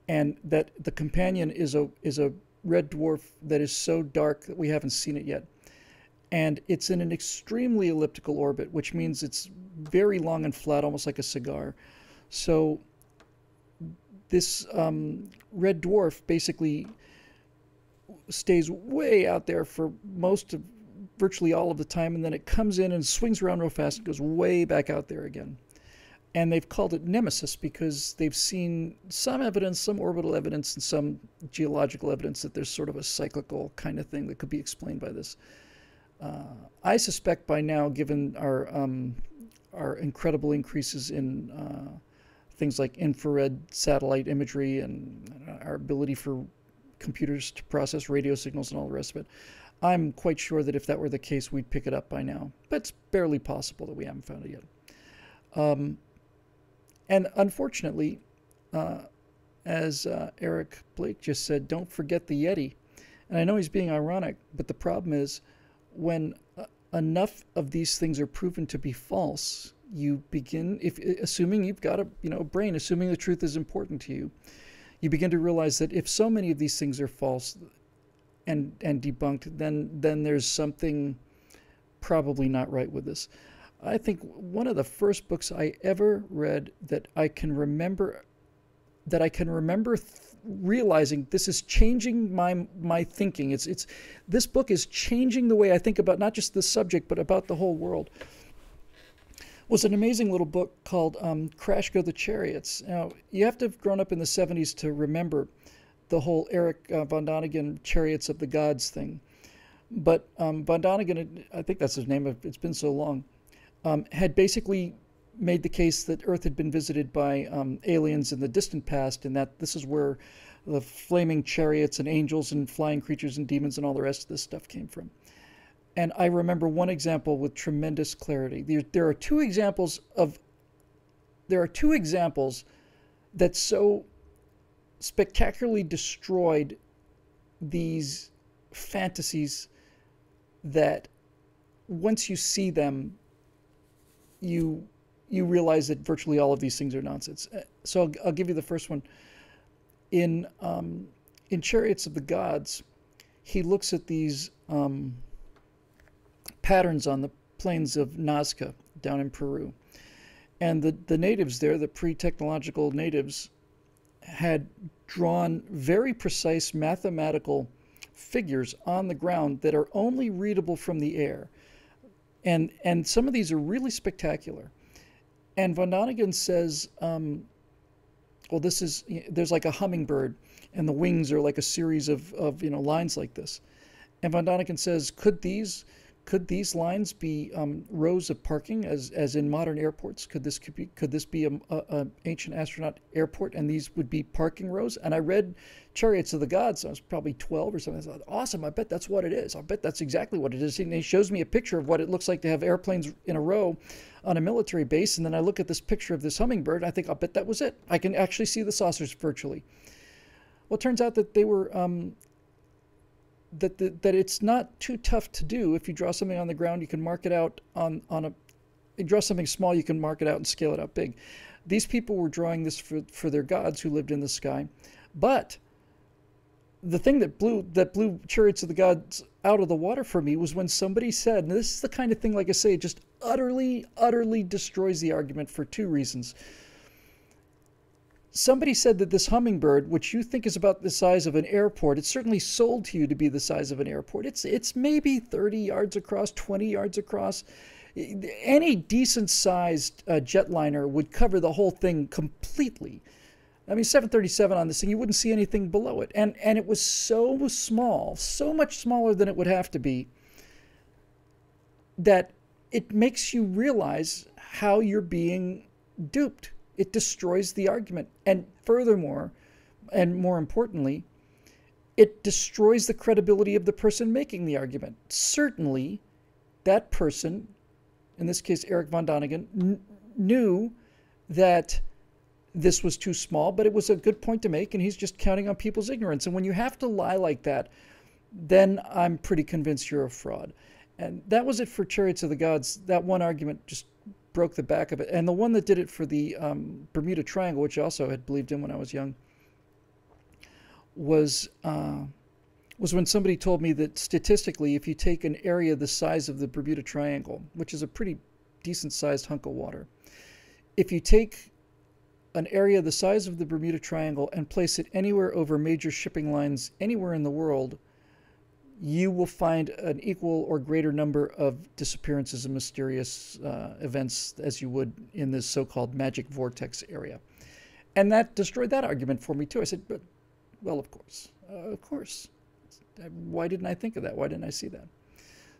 and that the companion is a red dwarf that is so dark that we haven't seen it yet. And it's in an extremely elliptical orbit, which means it's very long and flat, almost like a cigar. So this red dwarf basically stays way out there for virtually all of the time, and then it comes in and swings around real fast and goes way back out there again. And they've called it Nemesis because they've seen some evidence, some orbital evidence, and some geological evidence that there's sort of a cyclical kind of thing that could be explained by this. I suspect by now, given our incredible increases in things like infrared satellite imagery and our ability for computers to process radio signals and all the rest of it, I'm quite sure that if that were the case, we'd pick it up by now. But it's barely possible that we haven't found it yet. And unfortunately, as Eric Blake just said, don't forget the Yeti. And I know he's being ironic, but the problem is when enough of these things are proven to be false, you begin, assuming you've got a brain, assuming the truth is important to you, you begin to realize that if so many of these things are false and debunked, then there's something probably not right with this. I think one of the first books I ever read that I can remember realizing this is changing my thinking. This book is changing the way I think about not just this subject but about the whole world. Was an amazing little book called Crash Go the Chariots. Now, you have to have grown up in the 70s to remember the whole Eric von Däniken Chariots of the Gods thing. But von Däniken, I think that's his name, it's been so long, had basically made the case that Earth had been visited by aliens in the distant past, and that this is where the flaming chariots and angels and flying creatures and demons and all the rest of this stuff came from. And I remember one example with tremendous clarity. There are two examples that so spectacularly destroyed these fantasies that once you see them, you realize that virtually all of these things are nonsense. So I'll give you the first one. In Chariots of the Gods, he looks at these patterns on the plains of Nazca down in Peru. And the natives there, the pre-technological natives, had drawn very precise mathematical figures on the ground that are only readable from the air. And some of these are really spectacular. And von Däniken says, there's like a hummingbird, and the wings are like a series of lines like this. And von Däniken says, could these could these lines be rows of parking, as in modern airports? Could this be a ancient astronaut airport, and these would be parking rows? And I read Chariots of the Gods. I was probably 12 or something. I thought, awesome! I bet that's what it is. I bet that's exactly what it is. And he shows me a picture of what it looks like to have airplanes in a row on a military base. And then I look at this picture of this hummingbird, and I think, I'll bet that was it. I can actually see the saucers virtually. Well, it turns out that they were. That it's not too tough to do. If you draw something on the ground, you can mark it out on a. You draw something small, you can mark it out and scale it out big. These people were drawing this for their gods who lived in the sky, but the thing that blew Chariots of the Gods out of the water for me was when somebody said, and this is the kind of thing, like I say, it just utterly destroys the argument for two reasons. Somebody said that this hummingbird, which you think is about the size of an airport, it's certainly sold to you to be the size of an airport. It's maybe 30 yards across, 20 yards across. Any decent-sized jetliner would cover the whole thing completely. I mean, 737 on this thing, you wouldn't see anything below it. And it was so small, so much smaller than it would have to be, that it makes you realize how you're being duped. It destroys the argument. And furthermore, and more importantly, it destroys the credibility of the person making the argument. Certainly, that person, in this case Eric von Däniken, knew that this was too small, but it was a good point to make, and he's just counting on people's ignorance. And when you have to lie like that, then I'm pretty convinced you're a fraud. And that was it for Chariots of the Gods. That one argument just broke the back of it. And the one that did it for the Bermuda Triangle, which I also had believed in when I was young, was when somebody told me that statistically, if you take an area the size of the Bermuda Triangle, which is a pretty decent-sized hunk of water, if you take an area the size of the Bermuda Triangle and place it anywhere over major shipping lines anywhere in the world, you will find an equal or greater number of disappearances and mysterious events as you would in this so-called magic vortex area. And that destroyed that argument for me too. I said, but, well, of course. Why didn't I think of that? Why didn't I see that?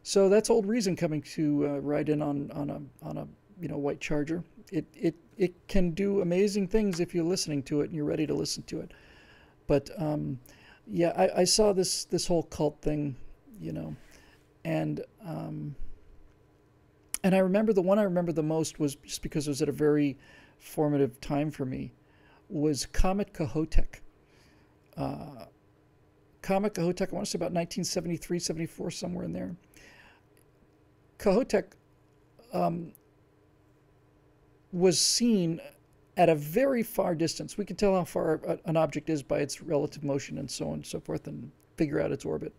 So that's old reason coming to ride in on a white Charger. It can do amazing things if you're listening to it and you're ready to listen to it. But yeah, I saw this whole cult thing, and I remember the one I remember the most was just because it was at a very formative time for me, was Comet Kohoutek. Comet Kohoutek, I want to say about 1973, 74, somewhere in there. Kohoutek was seen at a very far distance. We can tell how far an object is by its relative motion and so on and so forth, and figure out its orbit.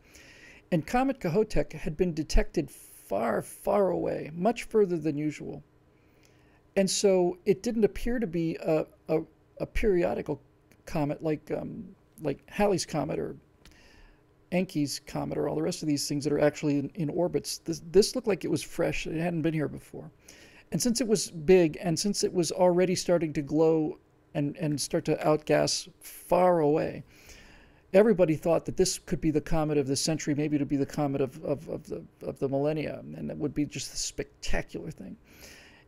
And Comet Kohoutek had been detected far, far away, much further than usual. And so it didn't appear to be a periodical comet like Halley's Comet or Encke's Comet or all the rest of these things that are actually in orbits. This looked like it was fresh. It hadn't been here before. And since it was big, and since it was already starting to glow and start to outgas far away, everybody thought that this could be the comet of the century, maybe it would be the comet of the millennia, and it would be just a spectacular thing.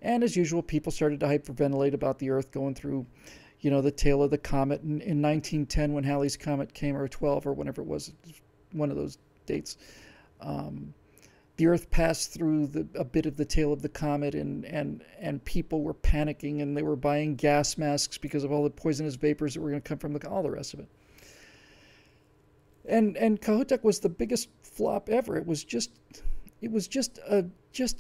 And as usual, people started to hyperventilate about the Earth going through, the tail of the comet. In 1910, when Halley's Comet came, or 12, or whenever it was, one of those dates, the Earth passed through a bit of the tail of the comet, and people were panicking, and they were buying gas masks because of all the poisonous vapors that were going to come from all the rest of it. And Kohoutek was the biggest flop ever. It was just a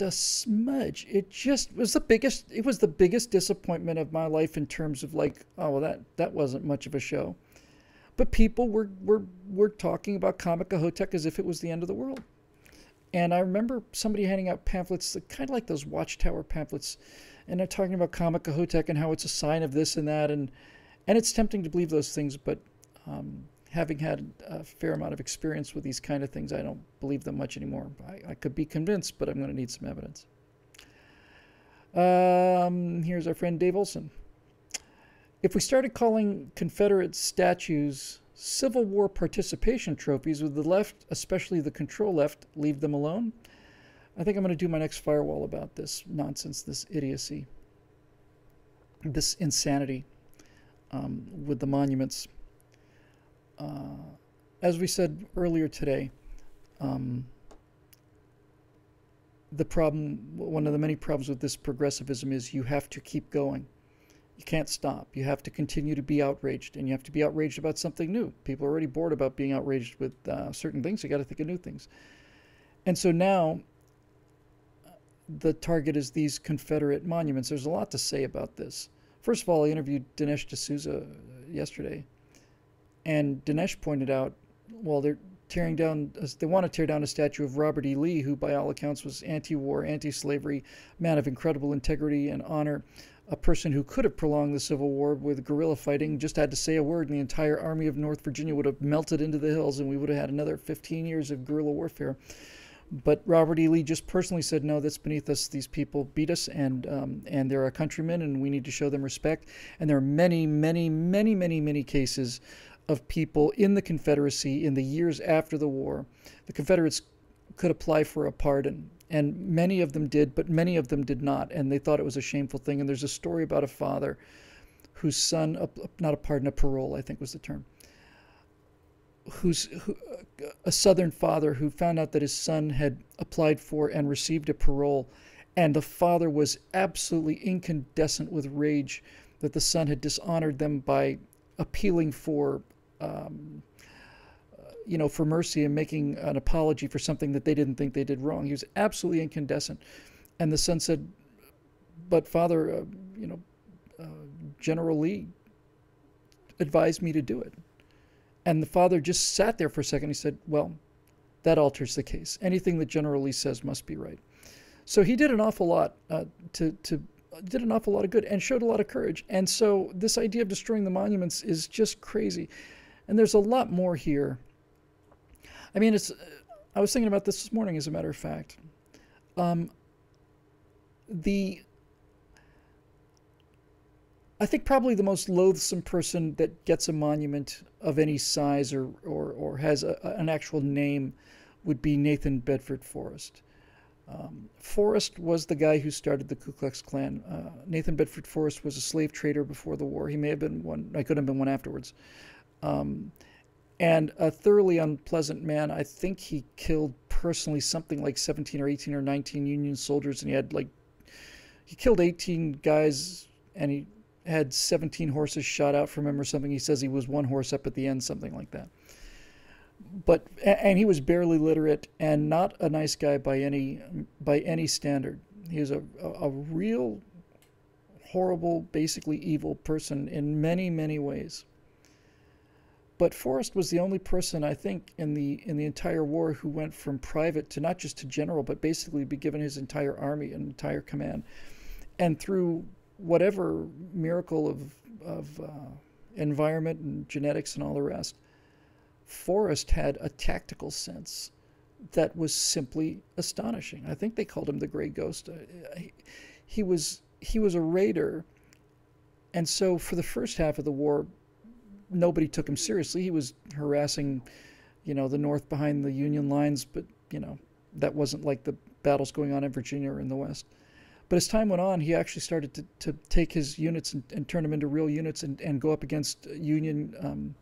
smudge. It was the biggest disappointment of my life in terms of like, oh, well, that wasn't much of a show. But people were talking about Comet Kohoutek as if it was the end of the world. And I remember somebody handing out pamphlets, kind of like those Watchtower pamphlets, and they're talking about Comet Kohoutek and how it's a sign of this and that, and it's tempting to believe those things, but having had a fair amount of experience with these kind of things, I don't believe them much anymore. I could be convinced, but I'm going to need some evidence. Here's our friend Dave Olson. If we started calling Confederate statues Civil War participation trophies, would the left, especially the control left, leave them alone? I think I'm going to do my next firewall about this nonsense, this idiocy, this insanity with the monuments. As we said earlier today, the problem, one of the many problems with this progressivism is you have to keep going. You can't stop. You have to continue to be outraged, and you have to be outraged about something new. People are already bored about being outraged with certain things. You got to think of new things. And so now the target is these Confederate monuments. There's a lot to say about this. First of all, I interviewed Dinesh D'Souza yesterday, and Dinesh pointed out, well, they want to tear down a statue of Robert E. Lee, who by all accounts was anti-war, anti-slavery, man of incredible integrity and honor, a person who could have prolonged the Civil War with guerrilla fighting, just had to say a word and the entire army of North Virginia would have melted into the hills and we would have had another 15 years of guerrilla warfare. But Robert E. Lee just personally said, no, that's beneath us. These people beat us, and they're our countrymen, and we need to show them respect. And there are many, many, many, many, many cases of people in the Confederacy in the years after the war. The Confederates could apply for a pardon, and many of them did, but many of them did not, and they thought it was a shameful thing. And there's a story about a father whose son, not a pardon, a parole, I think was the term, a Southern father who found out that his son had applied for and received a parole, and the father was absolutely incandescent with rage that the son had dishonored them by appealing for for mercy and making an apology for something that they didn't think they did wrong. He was absolutely incandescent. And the son said, but Father, General Lee advised me to do it. And the father just sat there for a second. He said, well, that alters the case. Anything that General Lee says must be right. So he did an awful lot did an awful lot of good and showed a lot of courage. And so this idea of destroying the monuments is just crazy. And there's a lot more here. I mean, I was thinking about this morning, as a matter of fact. I think probably the most loathsome person that gets a monument of any size or has an actual name would be Nathan Bedford Forrest. Forrest was the guy who started the Ku Klux Klan. Nathan Bedford Forrest was a slave trader before the war. He may have been one. I could have been one afterwards. And a thoroughly unpleasant man. I think he killed personally something like 17 or 18 or 19 Union soldiers, and he killed 18 guys, and he had 17 horses shot out from him or something. He says he was one horse up at the end, something like that. And he was barely literate and not a nice guy by any standard. He was a real horrible, basically evil person in many, many ways. But Forrest was the only person, I think, in the entire war who went from private to not just to general, but basically be given his entire army and entire command. And through whatever miracle of environment and genetics and all the rest, Forrest had a tactical sense that was simply astonishing. I think they called him the Gray Ghost. He was a raider, and so for the first half of the war, nobody took him seriously. He was harassing, the North behind the Union lines, but that wasn't like the battles going on in Virginia or in the West. But as time went on, he actually started to take his units and turn them into real units and go up against Union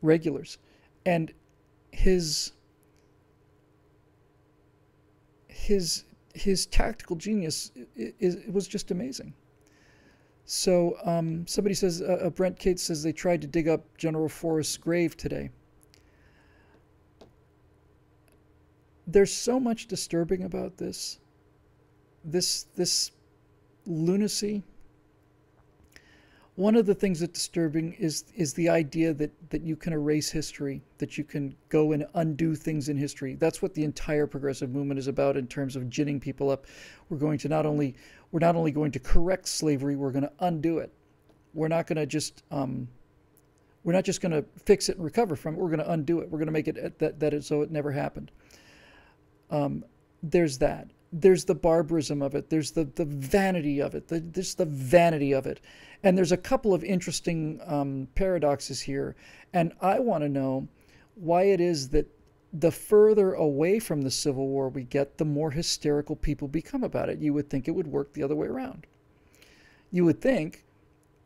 regulars. And his tactical genius was just amazing. So somebody says, Brent Cates says they tried to dig up General Forrest's grave today. There's so much disturbing about this lunacy. One of the things that's disturbing is the idea that you can erase history, that you can go and undo things in history. That's what the entire progressive movement is about in terms of ginning people up. We're not only going to correct slavery, we're going to undo it. We're not just going to fix it and recover from it. We're going to undo it. We're going to make it so it never happened. There's that. There's the barbarism of it. There's the vanity of it. There's the vanity of it. And there's a couple of interesting paradoxes here. And I want to know why it is that the further away from the Civil War we get, the more hysterical people become about it. You would think it would work the other way around. You would think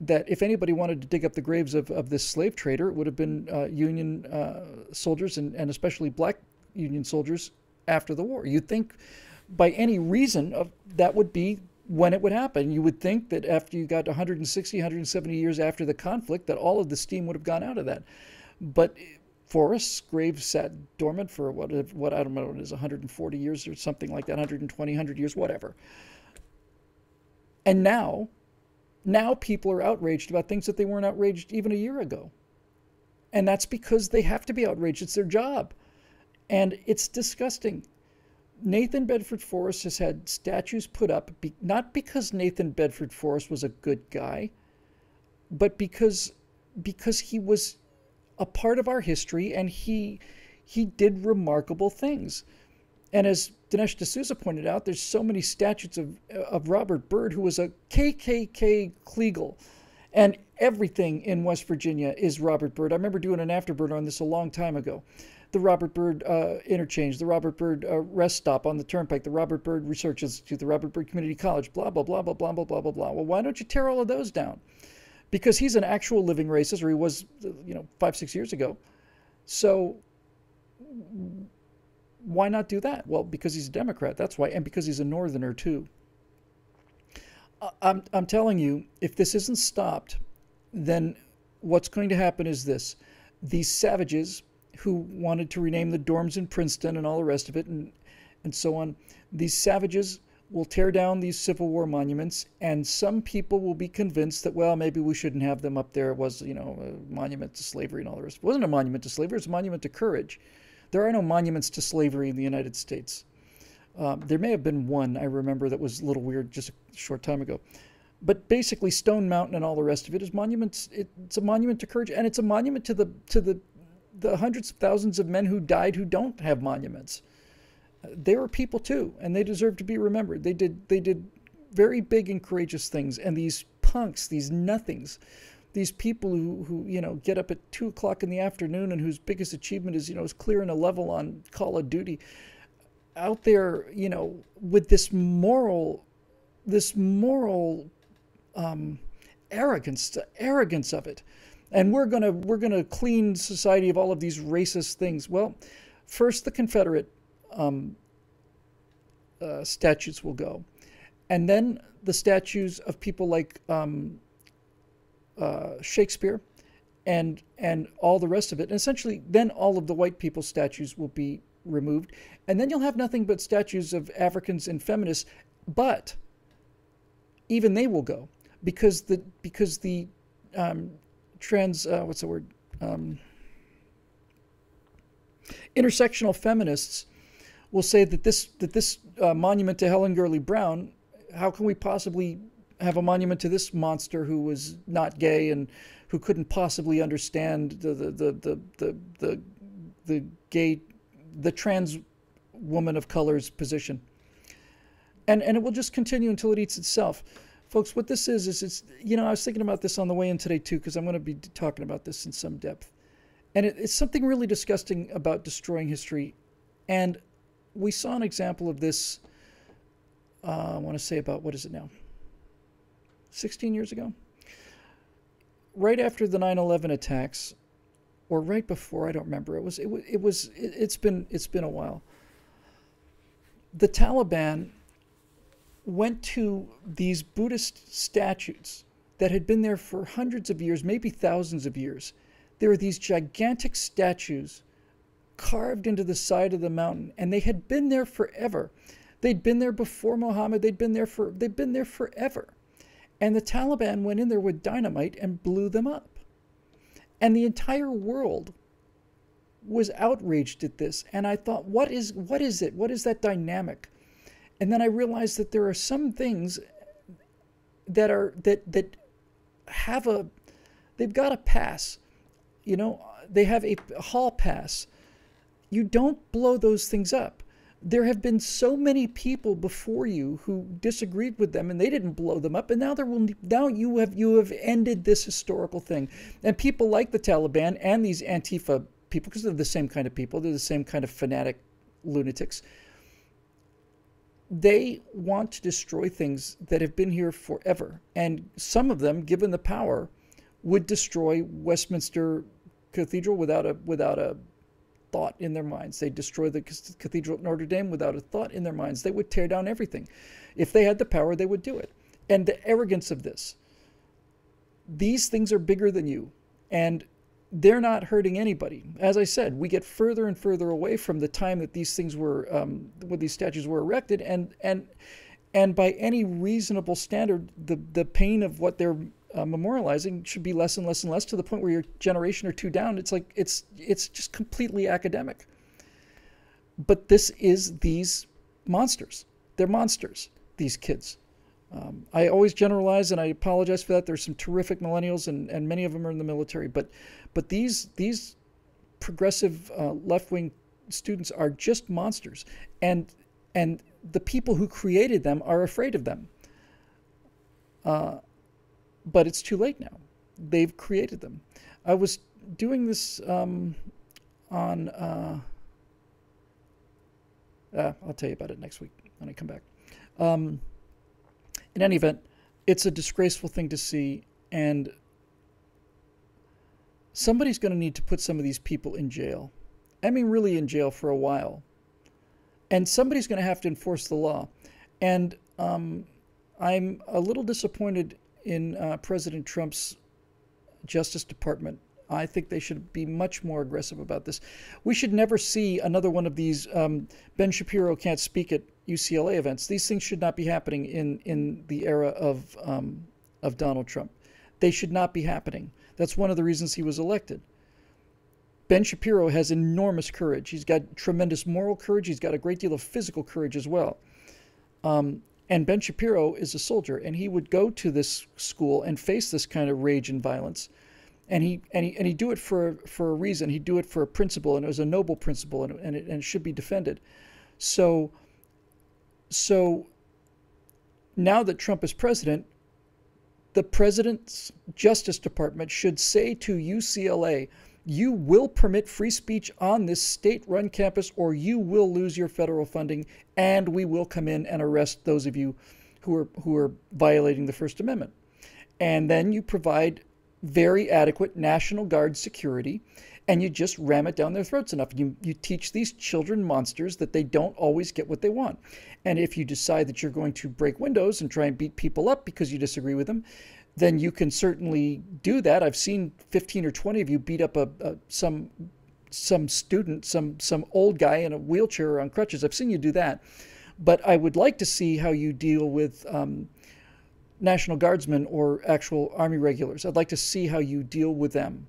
that if anybody wanted to dig up the graves of this slave trader, it would have been Union soldiers and especially black Union soldiers after the war. You'd think by any reason that would be when it would happen. You would think that after you got 160, 170 years after the conflict, that all of the steam would have gone out of that. But Forrest's grave sat dormant for what I don't know what it is, 140 years or something like that, 120, 100 years, whatever. And now people are outraged about things that they weren't outraged even a year ago. And that's because they have to be outraged. It's their job. And it's disgusting. Nathan Bedford Forrest has had statues put up, not because Nathan Bedford Forrest was a good guy, but because he was a part of our history, and he did remarkable things. And as Dinesh D'Souza pointed out, there's so many statues of Robert Byrd, who was a KKK Kleagle. And everything in West Virginia is Robert Byrd. I remember doing an afterburner on this a long time ago. The Robert Byrd interchange, the Robert Byrd rest stop on the turnpike, the Robert Byrd Research Institute, the Robert Byrd Community College, blah, blah, blah, blah, blah, blah, blah, blah, blah. Well, why don't you tear all of those down? Because he's an actual living racist, or he was, 5-6 years ago. So why not do that? Well, because he's a Democrat, that's why, and because he's a Northerner too. I'm telling you, if this isn't stopped, then what's going to happen is this. These savages who wanted to rename the dorms in Princeton and all the rest of it and so on, these savages will tear down these Civil War monuments, and some people will be convinced that, well, maybe we shouldn't have them up there. It was, a monument to slavery and all the rest. It wasn't a monument to slavery. It was a monument to courage. There are no monuments to slavery in the United States. There may have been one, I remember, that was a little weird just a short time ago. But basically, Stone Mountain and all the rest of it is monuments. It's a monument to courage, and it's a monument to the hundreds of thousands of men who died who don't have monuments. They were people too, and they deserve to be remembered. They did very big and courageous things, and these punks, these nothings, these people who get up at 2 o'clock in the afternoon and whose biggest achievement is clearing a level on Call of Duty, out there, with this moral arrogance of it. And we're gonna clean society of all of these racist things. Well, first the Confederate statues will go, and then the statues of people like Shakespeare, and all the rest of it. And essentially, then all of the white people's statues will be removed, and then you'll have nothing but statues of Africans and feminists. But even they will go because the intersectional feminists will say that this monument to Helen Gurley Brown, how can we possibly have a monument to this monster who was not gay and who couldn't possibly understand the trans woman of color's position, and it will just continue until it eats itself. Folks, what this is it's, I was thinking about this on the way in today too, because I'm going to be talking about this in some depth. And it's something really disgusting about destroying history. And we saw an example of this, I want to say about, what is it now? 16 years ago? Right after the 9/11 attacks, or right before, I don't remember. It's been a while. The Taliban went to these Buddhist statues that had been there for hundreds of years, maybe thousands of years. There are these gigantic statues carved into the side of the mountain, and they had been there forever. They'd been there before Muhammad. They'd been there forever. And the Taliban went in there with dynamite and blew them up. And the entire world was outraged at this. And I thought, what is it? What is that dynamic? And then I realized that there are some things that they've got a pass. They have a hall pass. You don't blow those things up. There have been so many people before you who disagreed with them, and they didn't blow them up. And now you have ended this historical thing. And people like the Taliban and these Antifa people, because they're the same kind of people. They're the same kind of fanatic lunatics. They want to destroy things that have been here forever. And some of them, given the power, would destroy Westminster Cathedral without a thought in their minds. They'd destroy the Cathedral at Notre Dame without a thought in their minds. They would tear down everything. If they had the power, they would do it. And the arrogance of this. These things are bigger than you. And they're not hurting anybody. As I said, we get further and further away from the time that these things were, when these statues were erected, and by any reasonable standard, the pain of what they're memorializing should be less and less and less, to the point where you're a generation or two down. It's like it's just completely academic. But this is these monsters. They're monsters. These kids. I always generalize, and I apologize for that. There's some terrific millennials, and many of them are in the military. But these progressive left-wing students are just monsters, and the people who created them are afraid of them. But it's too late now. They've created them. I was doing this on. I'll tell you about it next week when I come back. In any event, it's a disgraceful thing to see, and somebody's going to need to put some of these people in jail. I mean, really in jail for a while. And somebody's going to have to enforce the law. And I'm a little disappointed in President Trump's Justice Department. I think they should be much more aggressive about this. We should never see another one of these Ben Shapiro can't speak at UCLA events. These things should not be happening in the era of Donald Trump. They should not be happening. That's one of the reasons he was elected. Ben Shapiro has enormous courage. He's got tremendous moral courage. He's got a great deal of physical courage as well. And Ben Shapiro is a soldier, and he would go to this school and face this kind of rage and violence. And he'd do it for a reason. He'd do it for a principle, and it was a noble principle, and it should be defended. So now that Trump is president, the president's Justice Department should say to UCLA, you will permit free speech on this state-run campus, or you will lose your federal funding, and we will come in and arrest those of you who are violating the First Amendment. And then you provide very adequate National Guard security, and you just ram it down their throats enough. You teach these children monsters that they don't always get what they want. And if you decide that you're going to break windows and try and beat people up because you disagree with them, then you can certainly do that. I've seen 15 or 20 of you beat up some student, some old guy in a wheelchair or on crutches. I've seen you do that. But I would like to see how you deal with National Guardsmen or actual Army regulars. I'd like to see how you deal with them,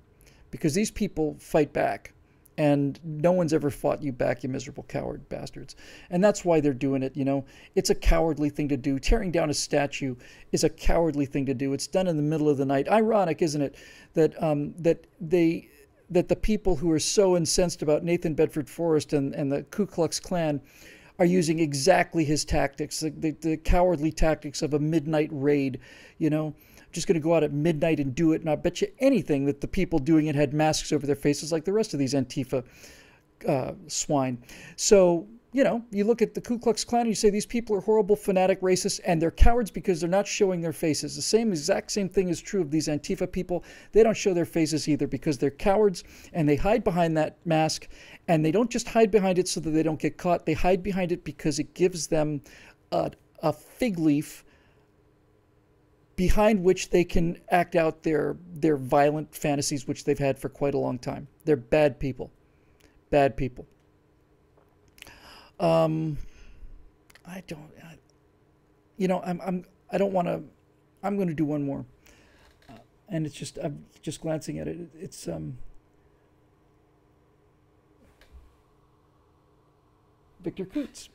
because these people fight back, and no one's ever fought you back, you miserable coward bastards. And that's why they're doing it. You know, it's a cowardly thing to do. Tearing down a statue is a cowardly thing to do. It's done in the middle of the night. Ironic, isn't it, that that the people who are so incensed about Nathan Bedford Forrest and the Ku Klux Klan are using exactly his tactics, the cowardly tactics of a midnight raid. You know, just going to go out at midnight and do it. And I bet you anything that the people doing it had masks over their faces like the rest of these Antifa swine. So, you know, you look at the Ku Klux Klan and you say these people are horrible, fanatic, racist, and they're cowards because they're not showing their faces. The exact same thing is true of these Antifa people. They don't show their faces either because they're cowards, and they hide behind that mask. And they don't just hide behind it so that they don't get caught. They hide behind it because it gives them a fig leaf behind which they can act out their violent fantasies, which they've had for quite a long time. They're bad people. Bad people. I'm going to do one more. And it's just, I'm just glancing at it. It's, Victor Kutz.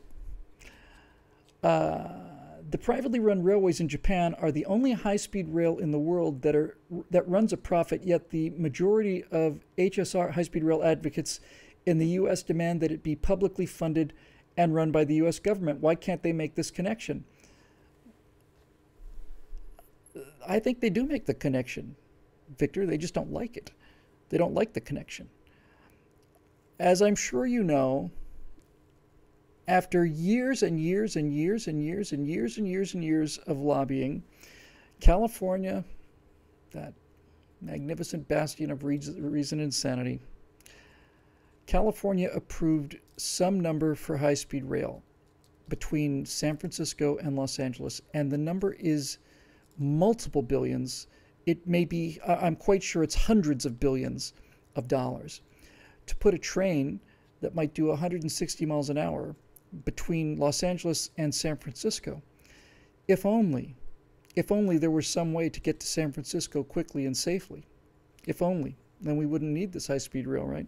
The privately run railways in Japan are the only high-speed rail in the world that runs a profit, yet the majority of HSR high-speed rail advocates in the U.S. demand that it be publicly funded and run by the U.S. government. Why can't they make this connection? I think they do make the connection, Victor. They just don't like it. They don't like the connection. as I'm sure you know, after years and years and years and years and years and years and years of lobbying, California, that magnificent bastion of reason and insanity, California approved some number for high-speed rail between San Francisco and Los Angeles, and the number is multiple billions. It may be, I'm quite sure it's hundreds of billions of dollars to put a train that might do 160 miles an hour between Los Angeles and San Francisco. If only there were some way to get to San Francisco quickly and safely. If only, then we wouldn't need this high-speed rail, right?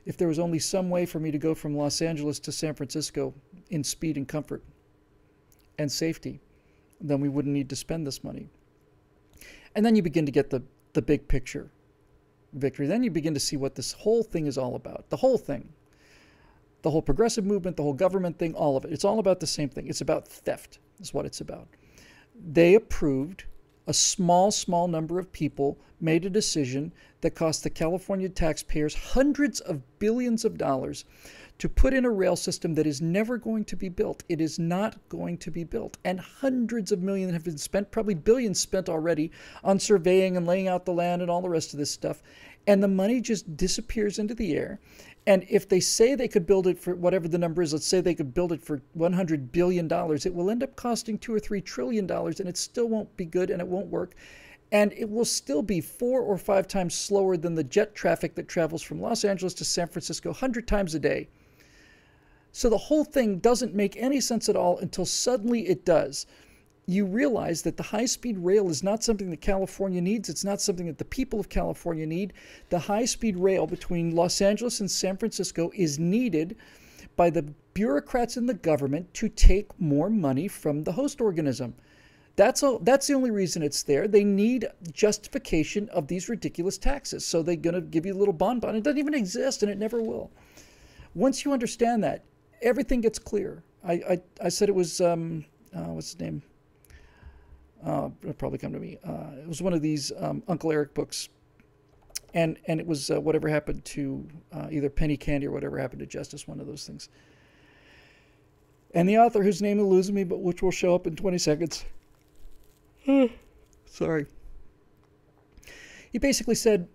If there was only some way for me to go from Los Angeles to San Francisco in speed and comfort and safety, then we wouldn't need to spend this money. And then you begin to get the big picture, Victory. Then you begin to see what this whole thing is all about. The whole thing. The whole progressive movement, the whole government thing, all of it. It's all about the same thing. It's about theft, is what it's about. They approved, a small number of people made a decision that cost the California taxpayers hundreds of billions of dollars to put in a rail system that is never going to be built. It is not going to be built. And hundreds of millions have been spent, probably billions spent already on surveying and laying out the land and all the rest of this stuff. And the money just disappears into the air. And if they say they could build it for whatever the number is, let's say they could build it for $100 billion, it will end up costing $2 or $3 trillion, and it still won't be good and it won't work. And it will still be 4 or 5 times slower than the jet traffic that travels from Los Angeles to San Francisco 100 times a day. So the whole thing doesn't make any sense at all until suddenly it does. You realize that the high-speed rail is not something that California needs. It's not something that the people of California need. The high-speed rail between Los Angeles and San Francisco is needed by the bureaucrats in the government to take more money from the host organism. That's the only reason it's there. They need justification of these ridiculous taxes. So they're going to give you a little bonbon. It doesn't even exist, and it never will. Once you understand that, everything gets clear. I said it was, what's his name? It'll probably come to me. It was one of these Uncle Eric books. And it was whatever happened to either Penny Candy or whatever happened to Justice, one of those things. And the author, whose name eludes me, but which will show up in 20 seconds. Sorry. He basically said,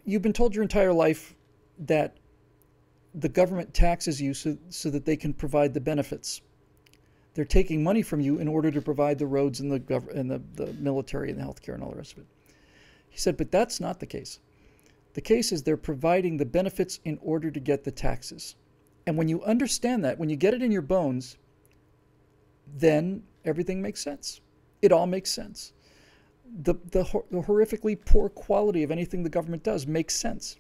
you've been told your entire life that the government taxes you so that they can provide the benefits. They're taking money from you in order to provide the roads and the military and the healthcare and all the rest of it. He said, but that's not the case. The case is they're providing the benefits in order to get the taxes. And when you understand that, when you get it in your bones, then everything makes sense. It all makes sense. The horrifically poor quality of anything the government does makes sense.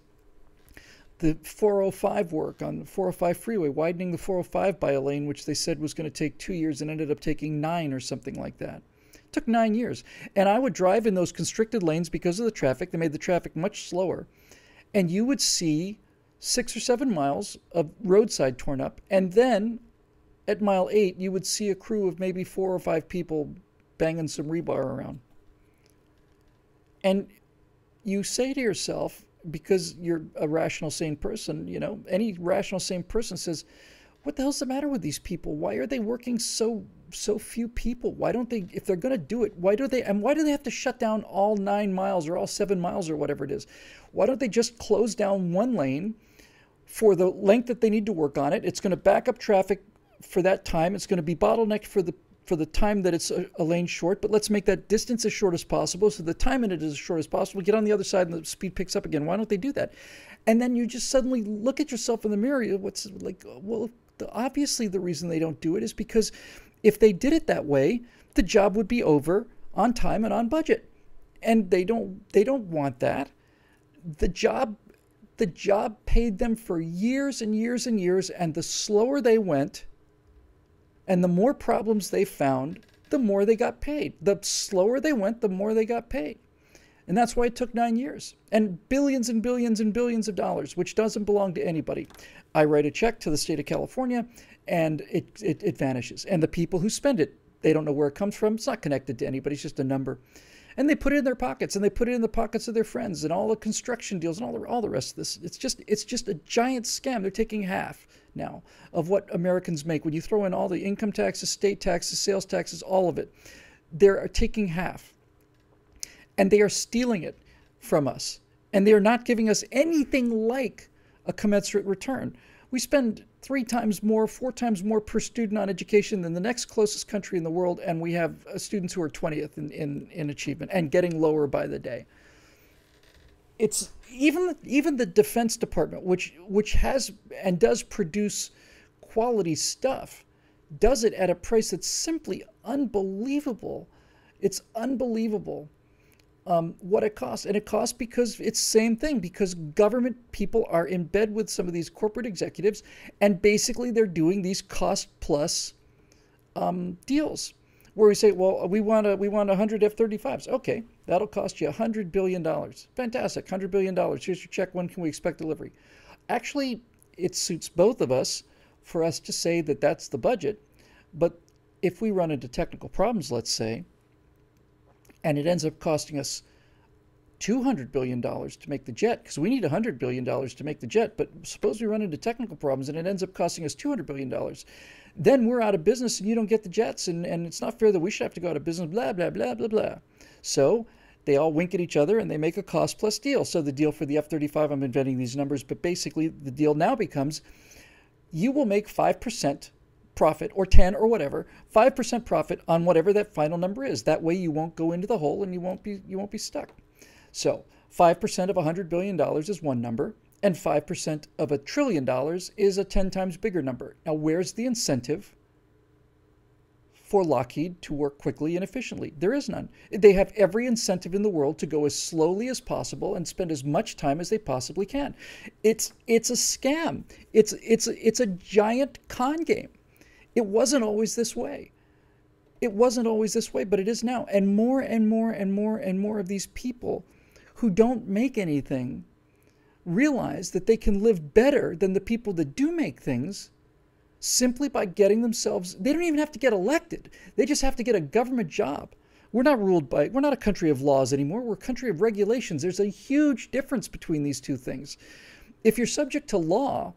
The 405 work on the 405 freeway, widening the 405 by a lane, which they said was going to take 2 years and ended up taking 9 or something like that. It took 9 years. And I would drive in those constricted lanes because of the traffic. They made the traffic much slower. And you would see 6 or 7 miles of roadside torn up. And then at mile 8, you would see a crew of maybe 4 or 5 people banging some rebar around. And you say to yourself, because you're a rational, sane person, you know, any rational, sane person says, what the hell's the matter with these people? Why are they working so few people? Why don't they, if they're going to do it, why do they have to shut down all 9 miles or all 7 miles or whatever it is? Why don't they just close down one lane for the length that they need to work on it? It's going to back up traffic for that time. It's going to be bottlenecked for the time that it's a lane short, but let's make that distance as short as possible so the time in it is as short as possible. Get on the other side and the speed picks up again. Why don't they do that? And then you just suddenly look at yourself in the mirror. What's like, well, obviously the reason they don't do it is because if they did it that way, the job would be over on time and on budget. And they don't want that. The job paid them for years and years and years, and the slower they went, and the more problems they found, the more they got paid. The slower they went, the more they got paid. And that's why it took 9 years. And billions and billions and billions of dollars, which doesn't belong to anybody. I write a check to the state of California, and it vanishes. And the people who spend it, They don't know where it comes from. It's not connected to anybody. It's just a number. And they put it in their pockets, and they put it in the pockets of their friends, and all the construction deals and all the rest of this. It's just a giant scam. They're taking half now of what Americans make. When you throw in all the income taxes, state taxes, sales taxes, all of it, they're taking half. And they are stealing it from us. And they are not giving us anything like a commensurate return. We spend 3 times more, 4 times more per student on education than the next closest country in the world, and we have students who are 20th in achievement and getting lower by the day. It's even the Defense Department, which has and does produce quality stuff, does it at a price that's simply unbelievable. It's unbelievable. What it costs. And it costs because it's the same thing, because government people are in bed with some of these corporate executives, and basically they're doing these cost plus deals where we say, well, we want 100 F-35s. Okay, that'll cost you $100 billion. Fantastic, $100 billion. Here's your check. When can we expect delivery? Actually, it suits both of us for us to say that that's the budget. But if we run into technical problems, let's say, and it ends up costing us $200 billion to make the jet, because we need $100 billion to make the jet, but suppose we run into technical problems and it ends up costing us $200 billion. Then we're out of business and you don't get the jets, and it's not fair that we should have to go out of business, blah, blah, blah, blah, blah. So they all wink at each other and they make a cost plus deal. So the deal for the F-35, I'm inventing these numbers, but basically the deal now becomes you will make 5% profit, or 10 or whatever, 5% profit on whatever that final number is. That way you won't go into the hole and you won't be stuck. So 5% of $100 billion is one number, and 5% of $1 trillion is a 10 times bigger number. Now, where's the incentive for Lockheed to work quickly and efficiently? There is none. They have every incentive in the world to go as slowly as possible and spend as much time as they possibly can. It's a scam. It's a giant con game. It wasn't always this way. It wasn't always this way, but it is now. And more and more and more and more of these people who don't make anything realize that they can live better than the people that do make things simply by getting themselves, they don't even have to get elected. They just have to get a government job. We're not a country of laws anymore. We're a country of regulations. There's a huge difference between these two things. If you're subject to law,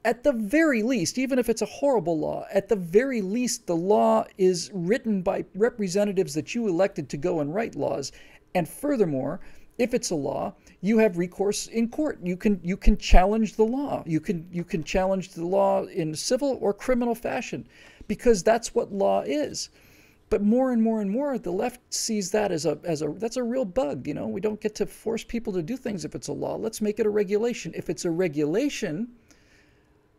at the very least, even if it's a horrible law, at the very least, the law is written by representatives that you elected to go and write laws. And furthermore, if it's a law, you have recourse in court. You can challenge the law. You can challenge the law in civil or criminal fashion, because that's what law is. But more and more and more, the left sees that as that's a real bug. You know, we don't get to force people to do things if it's a law. Let's make it a regulation. If it's a regulation,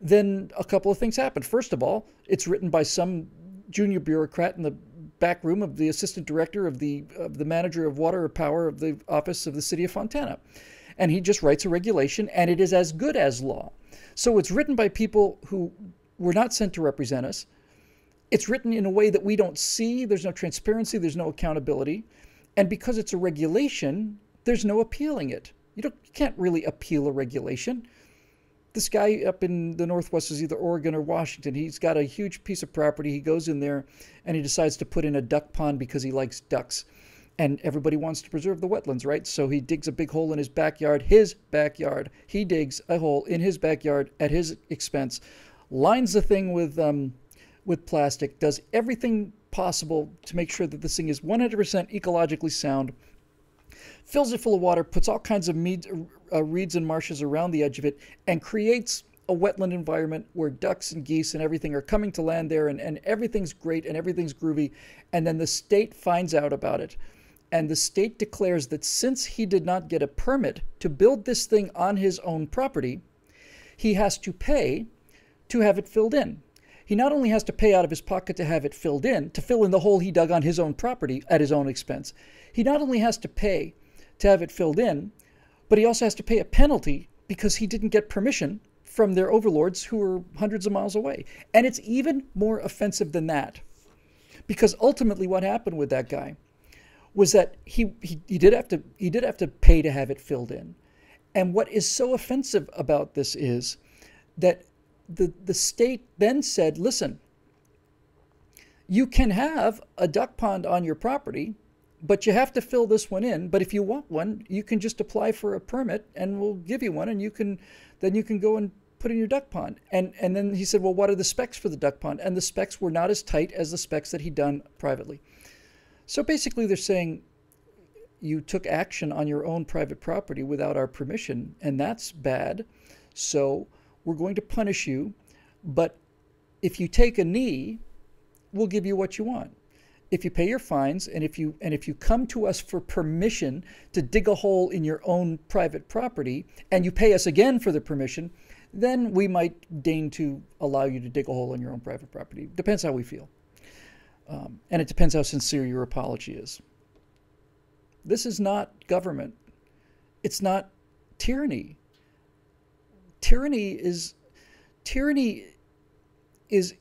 then a couple of things happen. First of all, it's written by some junior bureaucrat in the back room of the assistant director of the manager of water or power of the office of the city of Fontana. And he just writes a regulation, and it is as good as law. So it's written by people who were not sent to represent us. It's written in a way that we don't see. There's no transparency. There's no accountability. And because it's a regulation, there's no appealing it. You can't really appeal a regulation. This guy up in the Northwest is either Oregon or Washington. He's got a huge piece of property. He goes in there and he decides to put in a duck pond because he likes ducks. And everybody wants to preserve the wetlands, right? So he digs a big hole in his backyard. He digs a hole in his backyard at his expense, lines the thing with plastic, does everything possible to make sure that this thing is 100% ecologically sound, fills it full of water, puts all kinds of reeds and marshes around the edge of it, and creates a wetland environment where ducks and geese and everything are coming to land there, and everything's great and everything's groovy. And then the state finds out about it. And the state declares that since he did not get a permit to build this thing on his own property, he has to pay to have it filled in. He not only has to pay out of his pocket to have it filled in, to fill in the hole he dug on his own property at his own expense. He not only has to pay to have it filled in, but he also has to pay a penalty because he didn't get permission from their overlords who are hundreds of miles away. And it's even more offensive than that, because ultimately what happened with that guy was that he did have to pay to have it filled in. And what is so offensive about this is that the state then said, listen, You can have a duck pond on your property, but you have to fill this one in. But if you want one, you can just apply for a permit and we'll give you one, and you can go and put in your duck pond. And then he said, well, what are the specs for the duck pond? And the specs were not as tight as the specs that he'd done privately. So basically they're saying you took action on your own private property without our permission, and that's bad. So we're going to punish you, but if you take a knee, we'll give you what you want. If you pay your fines, and if you come to us for permission to dig a hole in your own private property, and you pay us again for the permission, then we might deign to allow you to dig a hole in your own private property. Depends how we feel. And it depends how sincere your apology is. This is not government. It's not tyranny. Tyranny is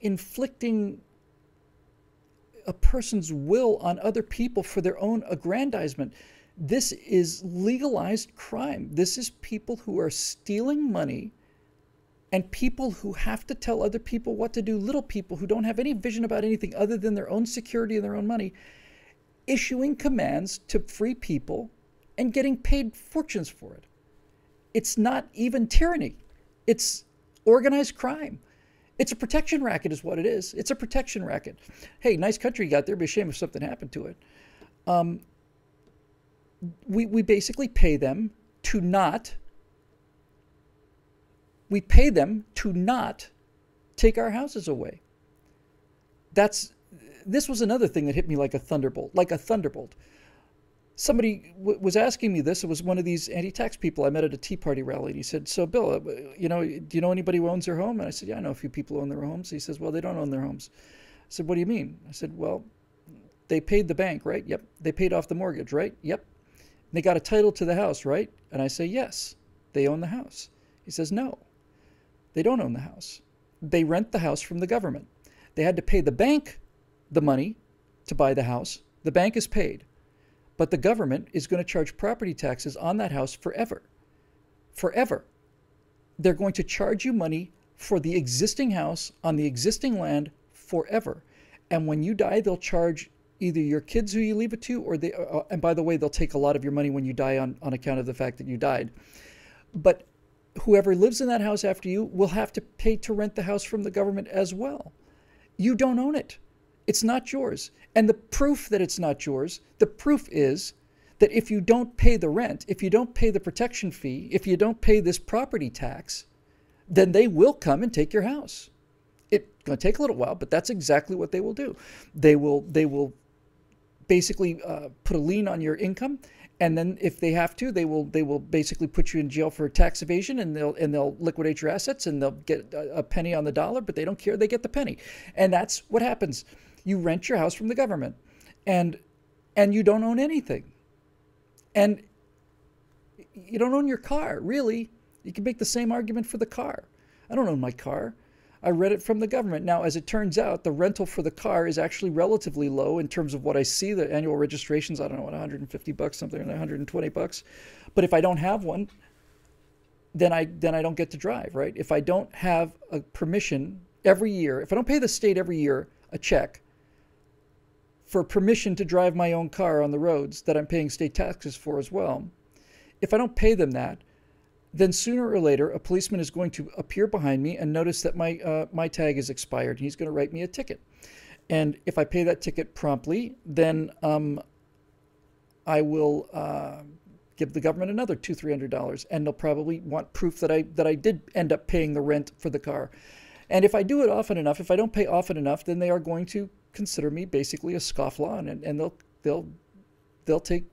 inflicting a person's will on other people for their own aggrandizement. This is legalized crime. This is people who are stealing money, and people who have to tell other people what to do, little people who don't have any vision about anything other than their own security and their own money, issuing commands to free people and getting paid fortunes for it. It's not even tyranny. It's organized crime. It's a protection racket is what it is. It's a protection racket. Hey, nice country you got there. It'd be a shame if something happened to it. We basically pay them to not take our houses away. This was another thing that hit me like a thunderbolt. Somebody was asking me this. It was one of these anti-tax people I met at a Tea Party rally. And he said, so Bill, do you know anybody who owns their home? And I said, yeah, I know a few people who own their homes. He says, well, they don't own their homes. I said, what do you mean? I said, well, they paid the bank, right? Yep. They paid off the mortgage, right? Yep. They got a title to the house, right? And I say, yes, they own the house. He says, no, they don't own the house. They rent the house from the government. They had to pay the bank the money to buy the house. The bank is paid. But the government is going to charge property taxes on that house forever. Forever. They're going to charge you money for the existing house on the existing land forever. And when you die, they'll charge either your kids who you leave it to, or and by the way, they'll take a lot of your money when you die on account of the fact that you died. But whoever lives in that house after you will have to pay to rent the house from the government as well. You don't own it. It's not yours. And the proof that it's not yours, the proof is that if you don't pay the rent, if you don't pay the protection fee, if you don't pay this property tax, then they will come and take your house. It's going to take a little while, but that's exactly what they will do. They will basically put a lien on your income, and then if they have to, they will basically put you in jail for tax evasion, and they'll liquidate your assets, and they'll get a penny on the dollar, but they don't care. They get the penny, and that's what happens. You rent your house from the government, and you don't own anything, and you don't own your car. Really, you can make the same argument for the car. I don't own my car. I rent it from the government. Now, as it turns out, the rental for the car is actually relatively low in terms of what I see. The annual registration's, I don't know, $150, something like $120. But if I don't have one, then I don't get to drive, right? If I don't have a permission every year, if I don't pay the state every year a check for permission to drive my own car on the roads that I'm paying state taxes for as well, if I don't pay them that, then sooner or later, a policeman is going to appear behind me and notice that my tag is expired, and he's going to write me a ticket. And if I pay that ticket promptly, then I will give the government another $200-300, and they'll probably want proof that I did end up paying the rent for the car. And if I do it often enough, if I don't pay often enough, then they are going to consider me basically a scofflaw, and they'll take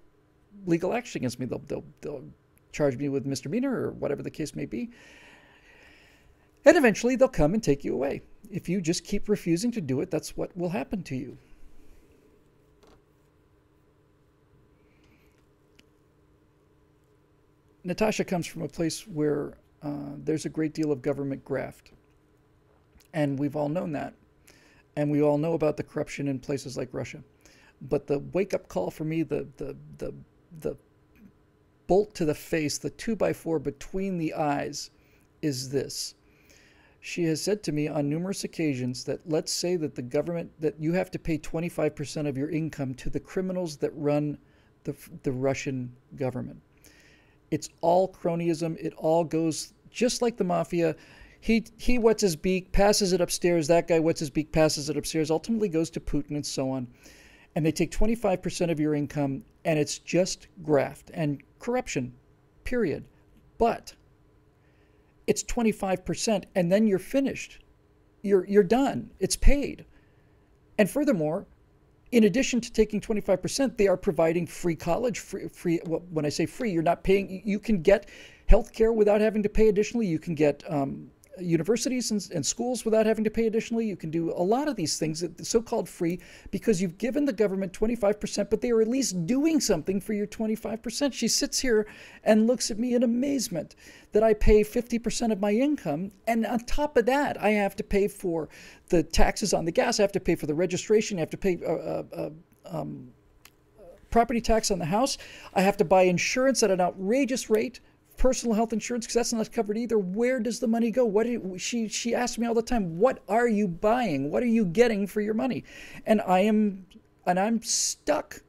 legal action against me. They'll charge me with misdemeanor or whatever the case may be. And eventually they'll come and take you away. If you just keep refusing to do it, that's what will happen to you. Natasha comes from a place where there's a great deal of government graft. And we've all known that. And we all know about the corruption in places like Russia. But the wake-up call for me, the bolt to the face, the 2x4 between the eyes, is this. She has said to me on numerous occasions that let's say that the government, that you have to pay 25% of your income to the criminals that run the Russian government. It's all cronyism. It all goes just like the mafia. He wets his beak, passes it upstairs. That guy wets his beak, passes it upstairs, ultimately goes to Putin and so on. And they take 25% of your income, and it's just graft and corruption, period. But it's 25%, and then you're finished. You're done. It's paid. And furthermore, in addition to taking 25%, they are providing free college, free. Well, when I say free, you're not paying. You can get health care without having to pay additionally. You can get universities and schools without having to pay additionally. You can do a lot of these things, so-called free, because you've given the government 25%, but they are at least doing something for your 25%. She sits here and looks at me in amazement that I pay 50% of my income, and on top of that, I have to pay for the taxes on the gas, I have to pay for the registration, I have to pay property tax on the house, I have to buy insurance at an outrageous rate, personal health insurance, because that's not covered either. Where does the money go? She asks me all the time, what are you buying? What are you getting for your money? And I'm stuck.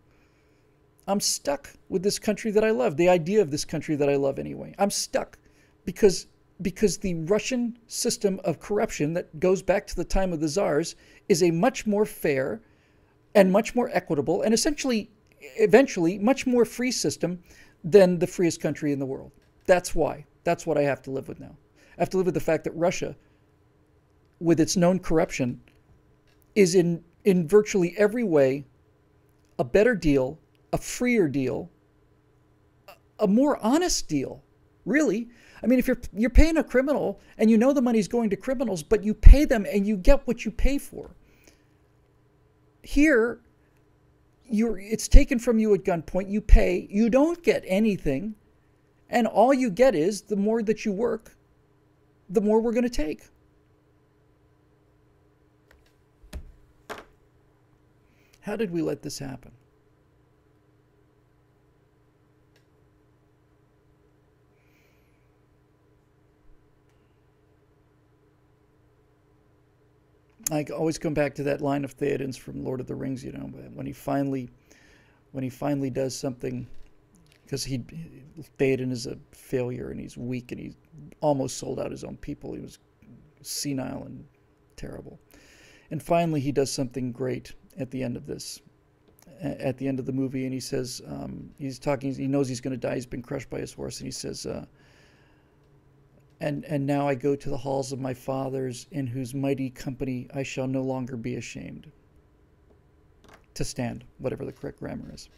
I'm stuck with this country that I love, the idea of this country that I love anyway. I'm stuck because the Russian system of corruption that goes back to the time of the czars is a much more fair and much more equitable and eventually much more free system than the freest country in the world. That's why. That's what I have to live with now. I have to live with the fact that Russia, with its known corruption, is in virtually every way a better deal, a freer deal, a more honest deal, really. I mean, if you're paying a criminal and you know the money's going to criminals, but you pay them and you get what you pay for. Here, it's taken from you at gunpoint. You pay. You don't get anything. And all you get is the more that you work, the more we're going to take. How did we let this happen? I always come back to that line of Theoden's from Lord of the Rings, you know, when he finally does something, because Theoden is a failure and he's weak and he almost sold out his own people. He was senile and terrible. And finally he does something great at the end of this, at the end of the movie, and he says, he's talking, he knows he's going to die, he's been crushed by his horse, and he says, and now I go to the halls of my fathers, in whose mighty company I shall no longer be ashamed. To stand, whatever the correct grammar is.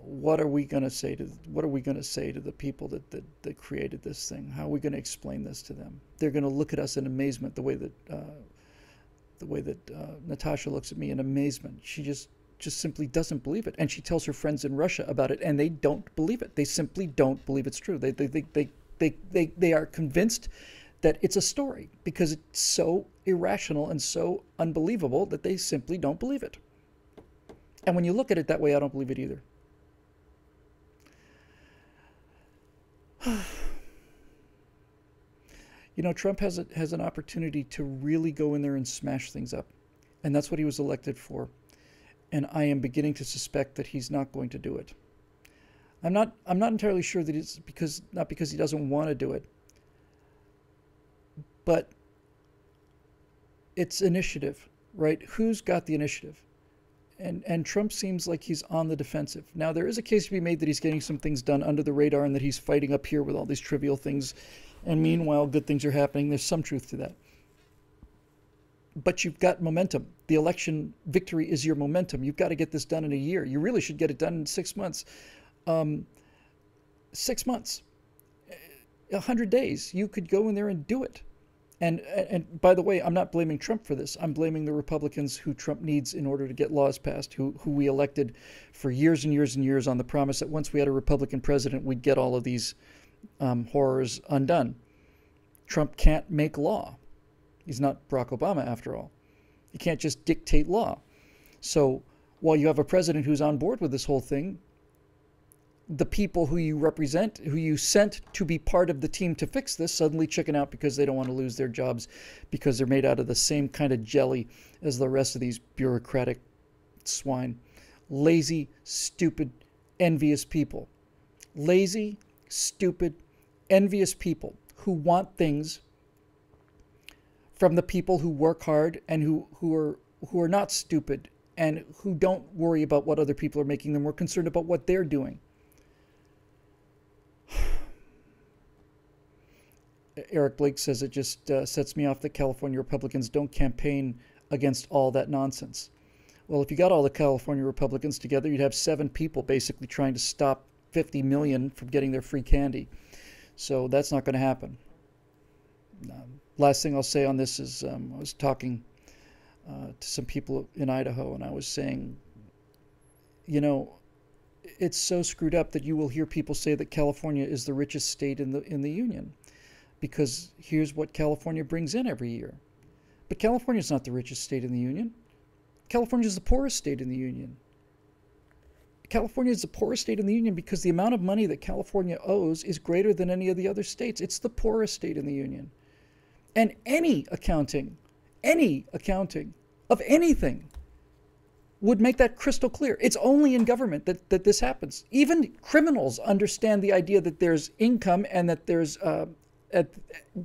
What are we going to say to the people that created this thing? How are we going to explain this to them? They're going to look at us in amazement, the way that Natasha looks at me in amazement. She just simply doesn't believe it, and she tells her friends in Russia about it, and they don't believe it. They simply don't believe it's true. They are convinced that it's a story because it's so irrational and so unbelievable that they simply don't believe it. And when you look at it that way, I don't believe it either. You know, Trump has an opportunity to really go in there and smash things up, and that's what he was elected for. And I am beginning to suspect that he's not going to do it. I'm not entirely sure that it's not because he doesn't want to do it, but it's initiative, right? Who's got the initiative? And Trump seems like he's on the defensive. Now, there is a case to be made that he's getting some things done under the radar and that he's fighting up here with all these trivial things. And meanwhile, good things are happening. There's some truth to that. But you've got momentum. The election victory is your momentum. You've got to get this done in a year. You really should get it done in 6 months. 6 months. 100 days. You could go in there and do it. And by the way, I'm not blaming Trump for this. I'm blaming the Republicans who Trump needs in order to get laws passed, who we elected for years and years and years on the promise that once we had a Republican president, we'd get all of these horrors undone. Trump can't make law. He's not Barack Obama, after all. He can't just dictate law. So while you have a president who's on board with this whole thing, the people who you represent, who you sent to be part of the team to fix this, suddenly chicken out because they don't want to lose their jobs because they're made out of the same kind of jelly as the rest of these bureaucratic swine. Lazy, stupid, envious people. Lazy, stupid, envious people who want things from the people who work hard and who are not stupid and who don't worry about what other people are making them more concerned about what they're doing. Eric Blake says it just sets me off that California Republicans don't campaign against all that nonsense. Well, if you got all the California Republicans together, you'd have 7 people basically trying to stop 50 million from getting their free candy. So that's not going to happen. Last thing I'll say on this is I was talking to some people in Idaho, and I was saying, you know, it's so screwed up that you will hear people say that California is the richest state in the union, because here's what California brings in every year. But California is not the richest state in the union. California is the poorest state in the union. California is the poorest state in the union because the amount of money that California owes is greater than any of the other states. It's the poorest state in the union. And any accounting of anything would make that crystal clear. It's only in government that this happens. Even criminals understand the idea that there's income and that there's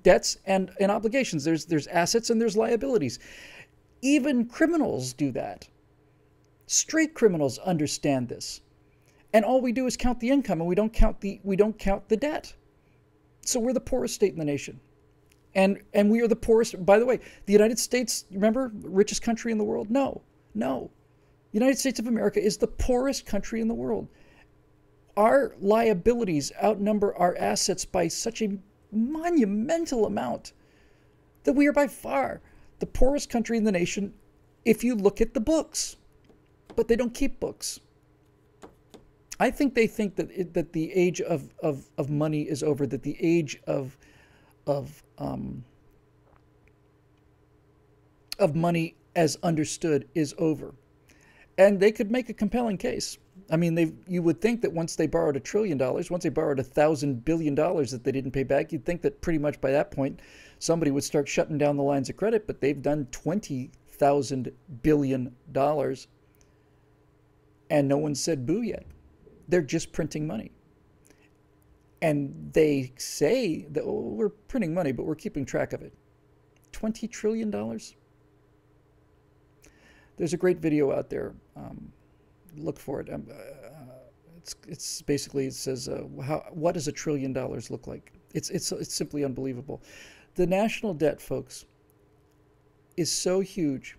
debts and obligations. There's assets and there's liabilities. Even criminals do that. Straight criminals understand this. And all we do is count the income, and we don't count the debt. So we're the poorest state in the nation. And we are the poorest. By the way, the United States, remember, richest country in the world? No. The United States of America is the poorest country in the world. Our liabilities outnumber our assets by such a monumental amount that we are by far the poorest country in the nation if you look at the books. But they don't keep books. I think they think that the age of money is over, that the age of money as understood is over. And they could make a compelling case. I mean, you would think that once they borrowed $1 trillion, once they borrowed $1,000 billion that they didn't pay back, you'd think that pretty much by that point somebody would start shutting down the lines of credit. But they've done $20,000 billion, and no one said boo yet. They're just printing money. And they say that, oh, we're printing money, but we're keeping track of it. $20 trillion? There's a great video out there. Look for it. It's basically, it says, what does $1 trillion look like? It's simply unbelievable. The national debt, folks, is so huge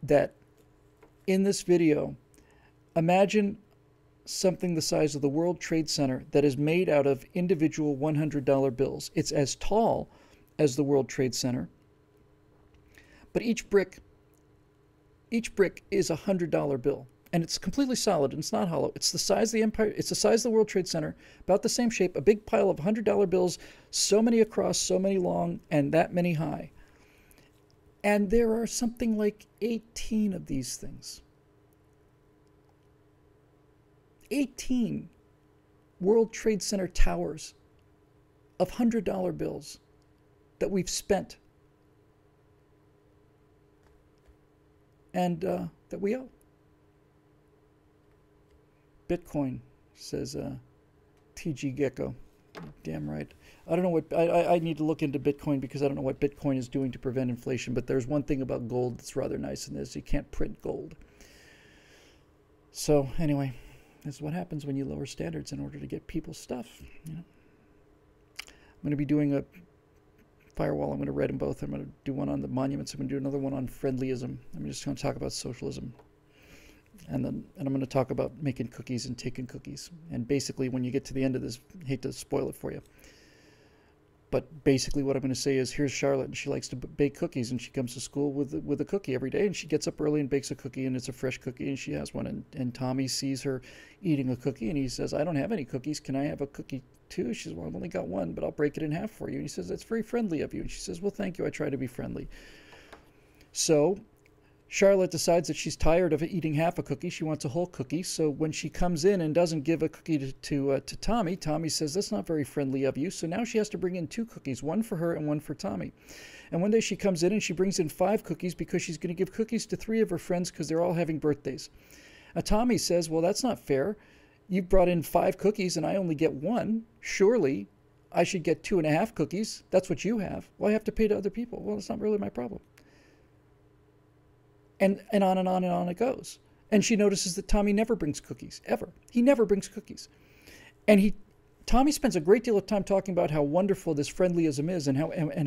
that in this video, imagine something the size of the World Trade Center that is made out of individual $100 bills. It's as tall as the World Trade Center, but each brick is a $100 bill, and it's completely solid and it's not hollow. It's the size of the Empire. It's the size of the World Trade Center, about the same shape, a big pile of $100 bills, so many across, so many long, and that many high. And there are something like 18 of these things. 18 World Trade Center towers of $100 bills that we've spent and that we owe. Bitcoin, says TG Gecko. Damn right. I don't know what, I need to look into Bitcoin because I don't know what Bitcoin is doing to prevent inflation, but there's one thing about gold that's rather nice, and is you can't print gold. So anyway, this is what happens when you lower standards in order to get people's stuff. You know? I'm going to be doing a firewall. I'm going to read them both. I'm going to do one on the monuments. I'm going to do another one on friendlyism. I'm just going to talk about socialism. And I'm going to talk about making cookies and taking cookies. And basically, when you get to the end of this, I hate to spoil it for you, but basically what I'm going to say is, here's Charlotte, and she likes to bake cookies, and she comes to school with a cookie every day, and she gets up early and bakes a cookie, and it's a fresh cookie, and she has one. And Tommy sees her eating a cookie, and he says, I don't have any cookies. Can I have a cookie too? She says, well, I've only got one, but I'll break it in half for you. And he says, that's very friendly of you. And she says, well, thank you. I try to be friendly. So Charlotte decides that she's tired of eating half a cookie. She wants a whole cookie. So when she comes in and doesn't give a cookie to Tommy, Tommy says, that's not very friendly of you. So now she has to bring in 2 cookies, one for her and one for Tommy. And one day she comes in and she brings in 5 cookies because she's going to give cookies to 3 of her friends because they're all having birthdays. Tommy says, well, that's not fair. You brought in 5 cookies and I only get 1. Surely I should get 2.5 cookies. That's what you have. Well, I have to pay to other people. Well, it's not really my problem. And on and on and on it goes. And she notices that Tommy never brings cookies, ever. He never brings cookies. And Tommy spends a great deal of time talking about how wonderful this friendlyism is and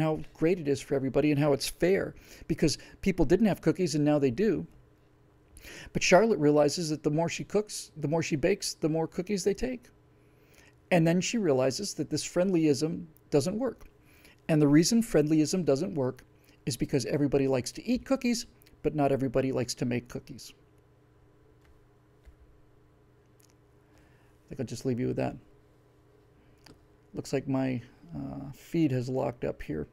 how great it is for everybody and how it's fair because people didn't have cookies and now they do. But Charlotte realizes that the more she cooks, the more she bakes, the more cookies they take. And then she realizes that this friendlyism doesn't work. And the reason friendlyism doesn't work is because everybody likes to eat cookies, but not everybody likes to make cookies. I think I'll just leave you with that. Looks like my feed has locked up here.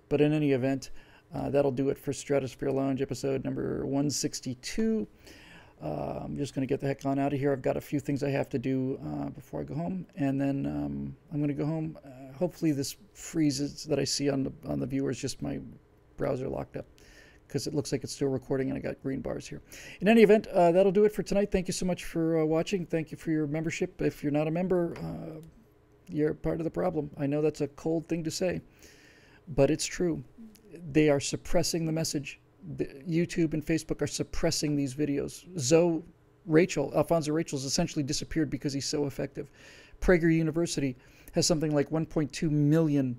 But in any event, that'll do it for Stratosphere Lounge episode number 162. I'm just going to get the heck on out of here. I've got a few things I have to do before I go home. And then I'm going to go home. Hopefully this freezes that I see on the viewers, just my browser locked up, because it looks like it's still recording and I got green bars here. In any event, that'll do it for tonight. Thank you so much for watching. Thank you for your membership. If you're not a member, you're part of the problem. I know that's a cold thing to say, but it's true. They are suppressing the message. YouTube and Facebook are suppressing these videos. Alfonso Rachel's essentially disappeared because he's so effective. Prager University has something like 1.2 million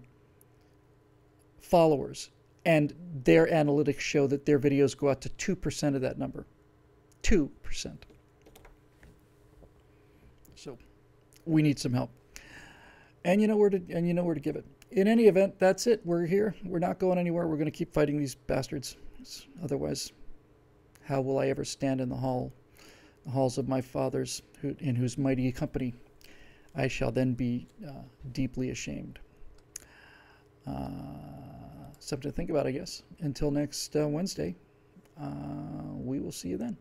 followers. And their analytics show that their videos go out to 2% of that number. 2%. So we need some help. And you know where to give it. In any event, that's it. We're here. We're not going anywhere. We're going to keep fighting these bastards. Otherwise, how will I ever stand in the halls of my fathers, in whose mighty company I shall then be deeply ashamed. Something to think about, I guess. Until next Wednesday, we will see you then.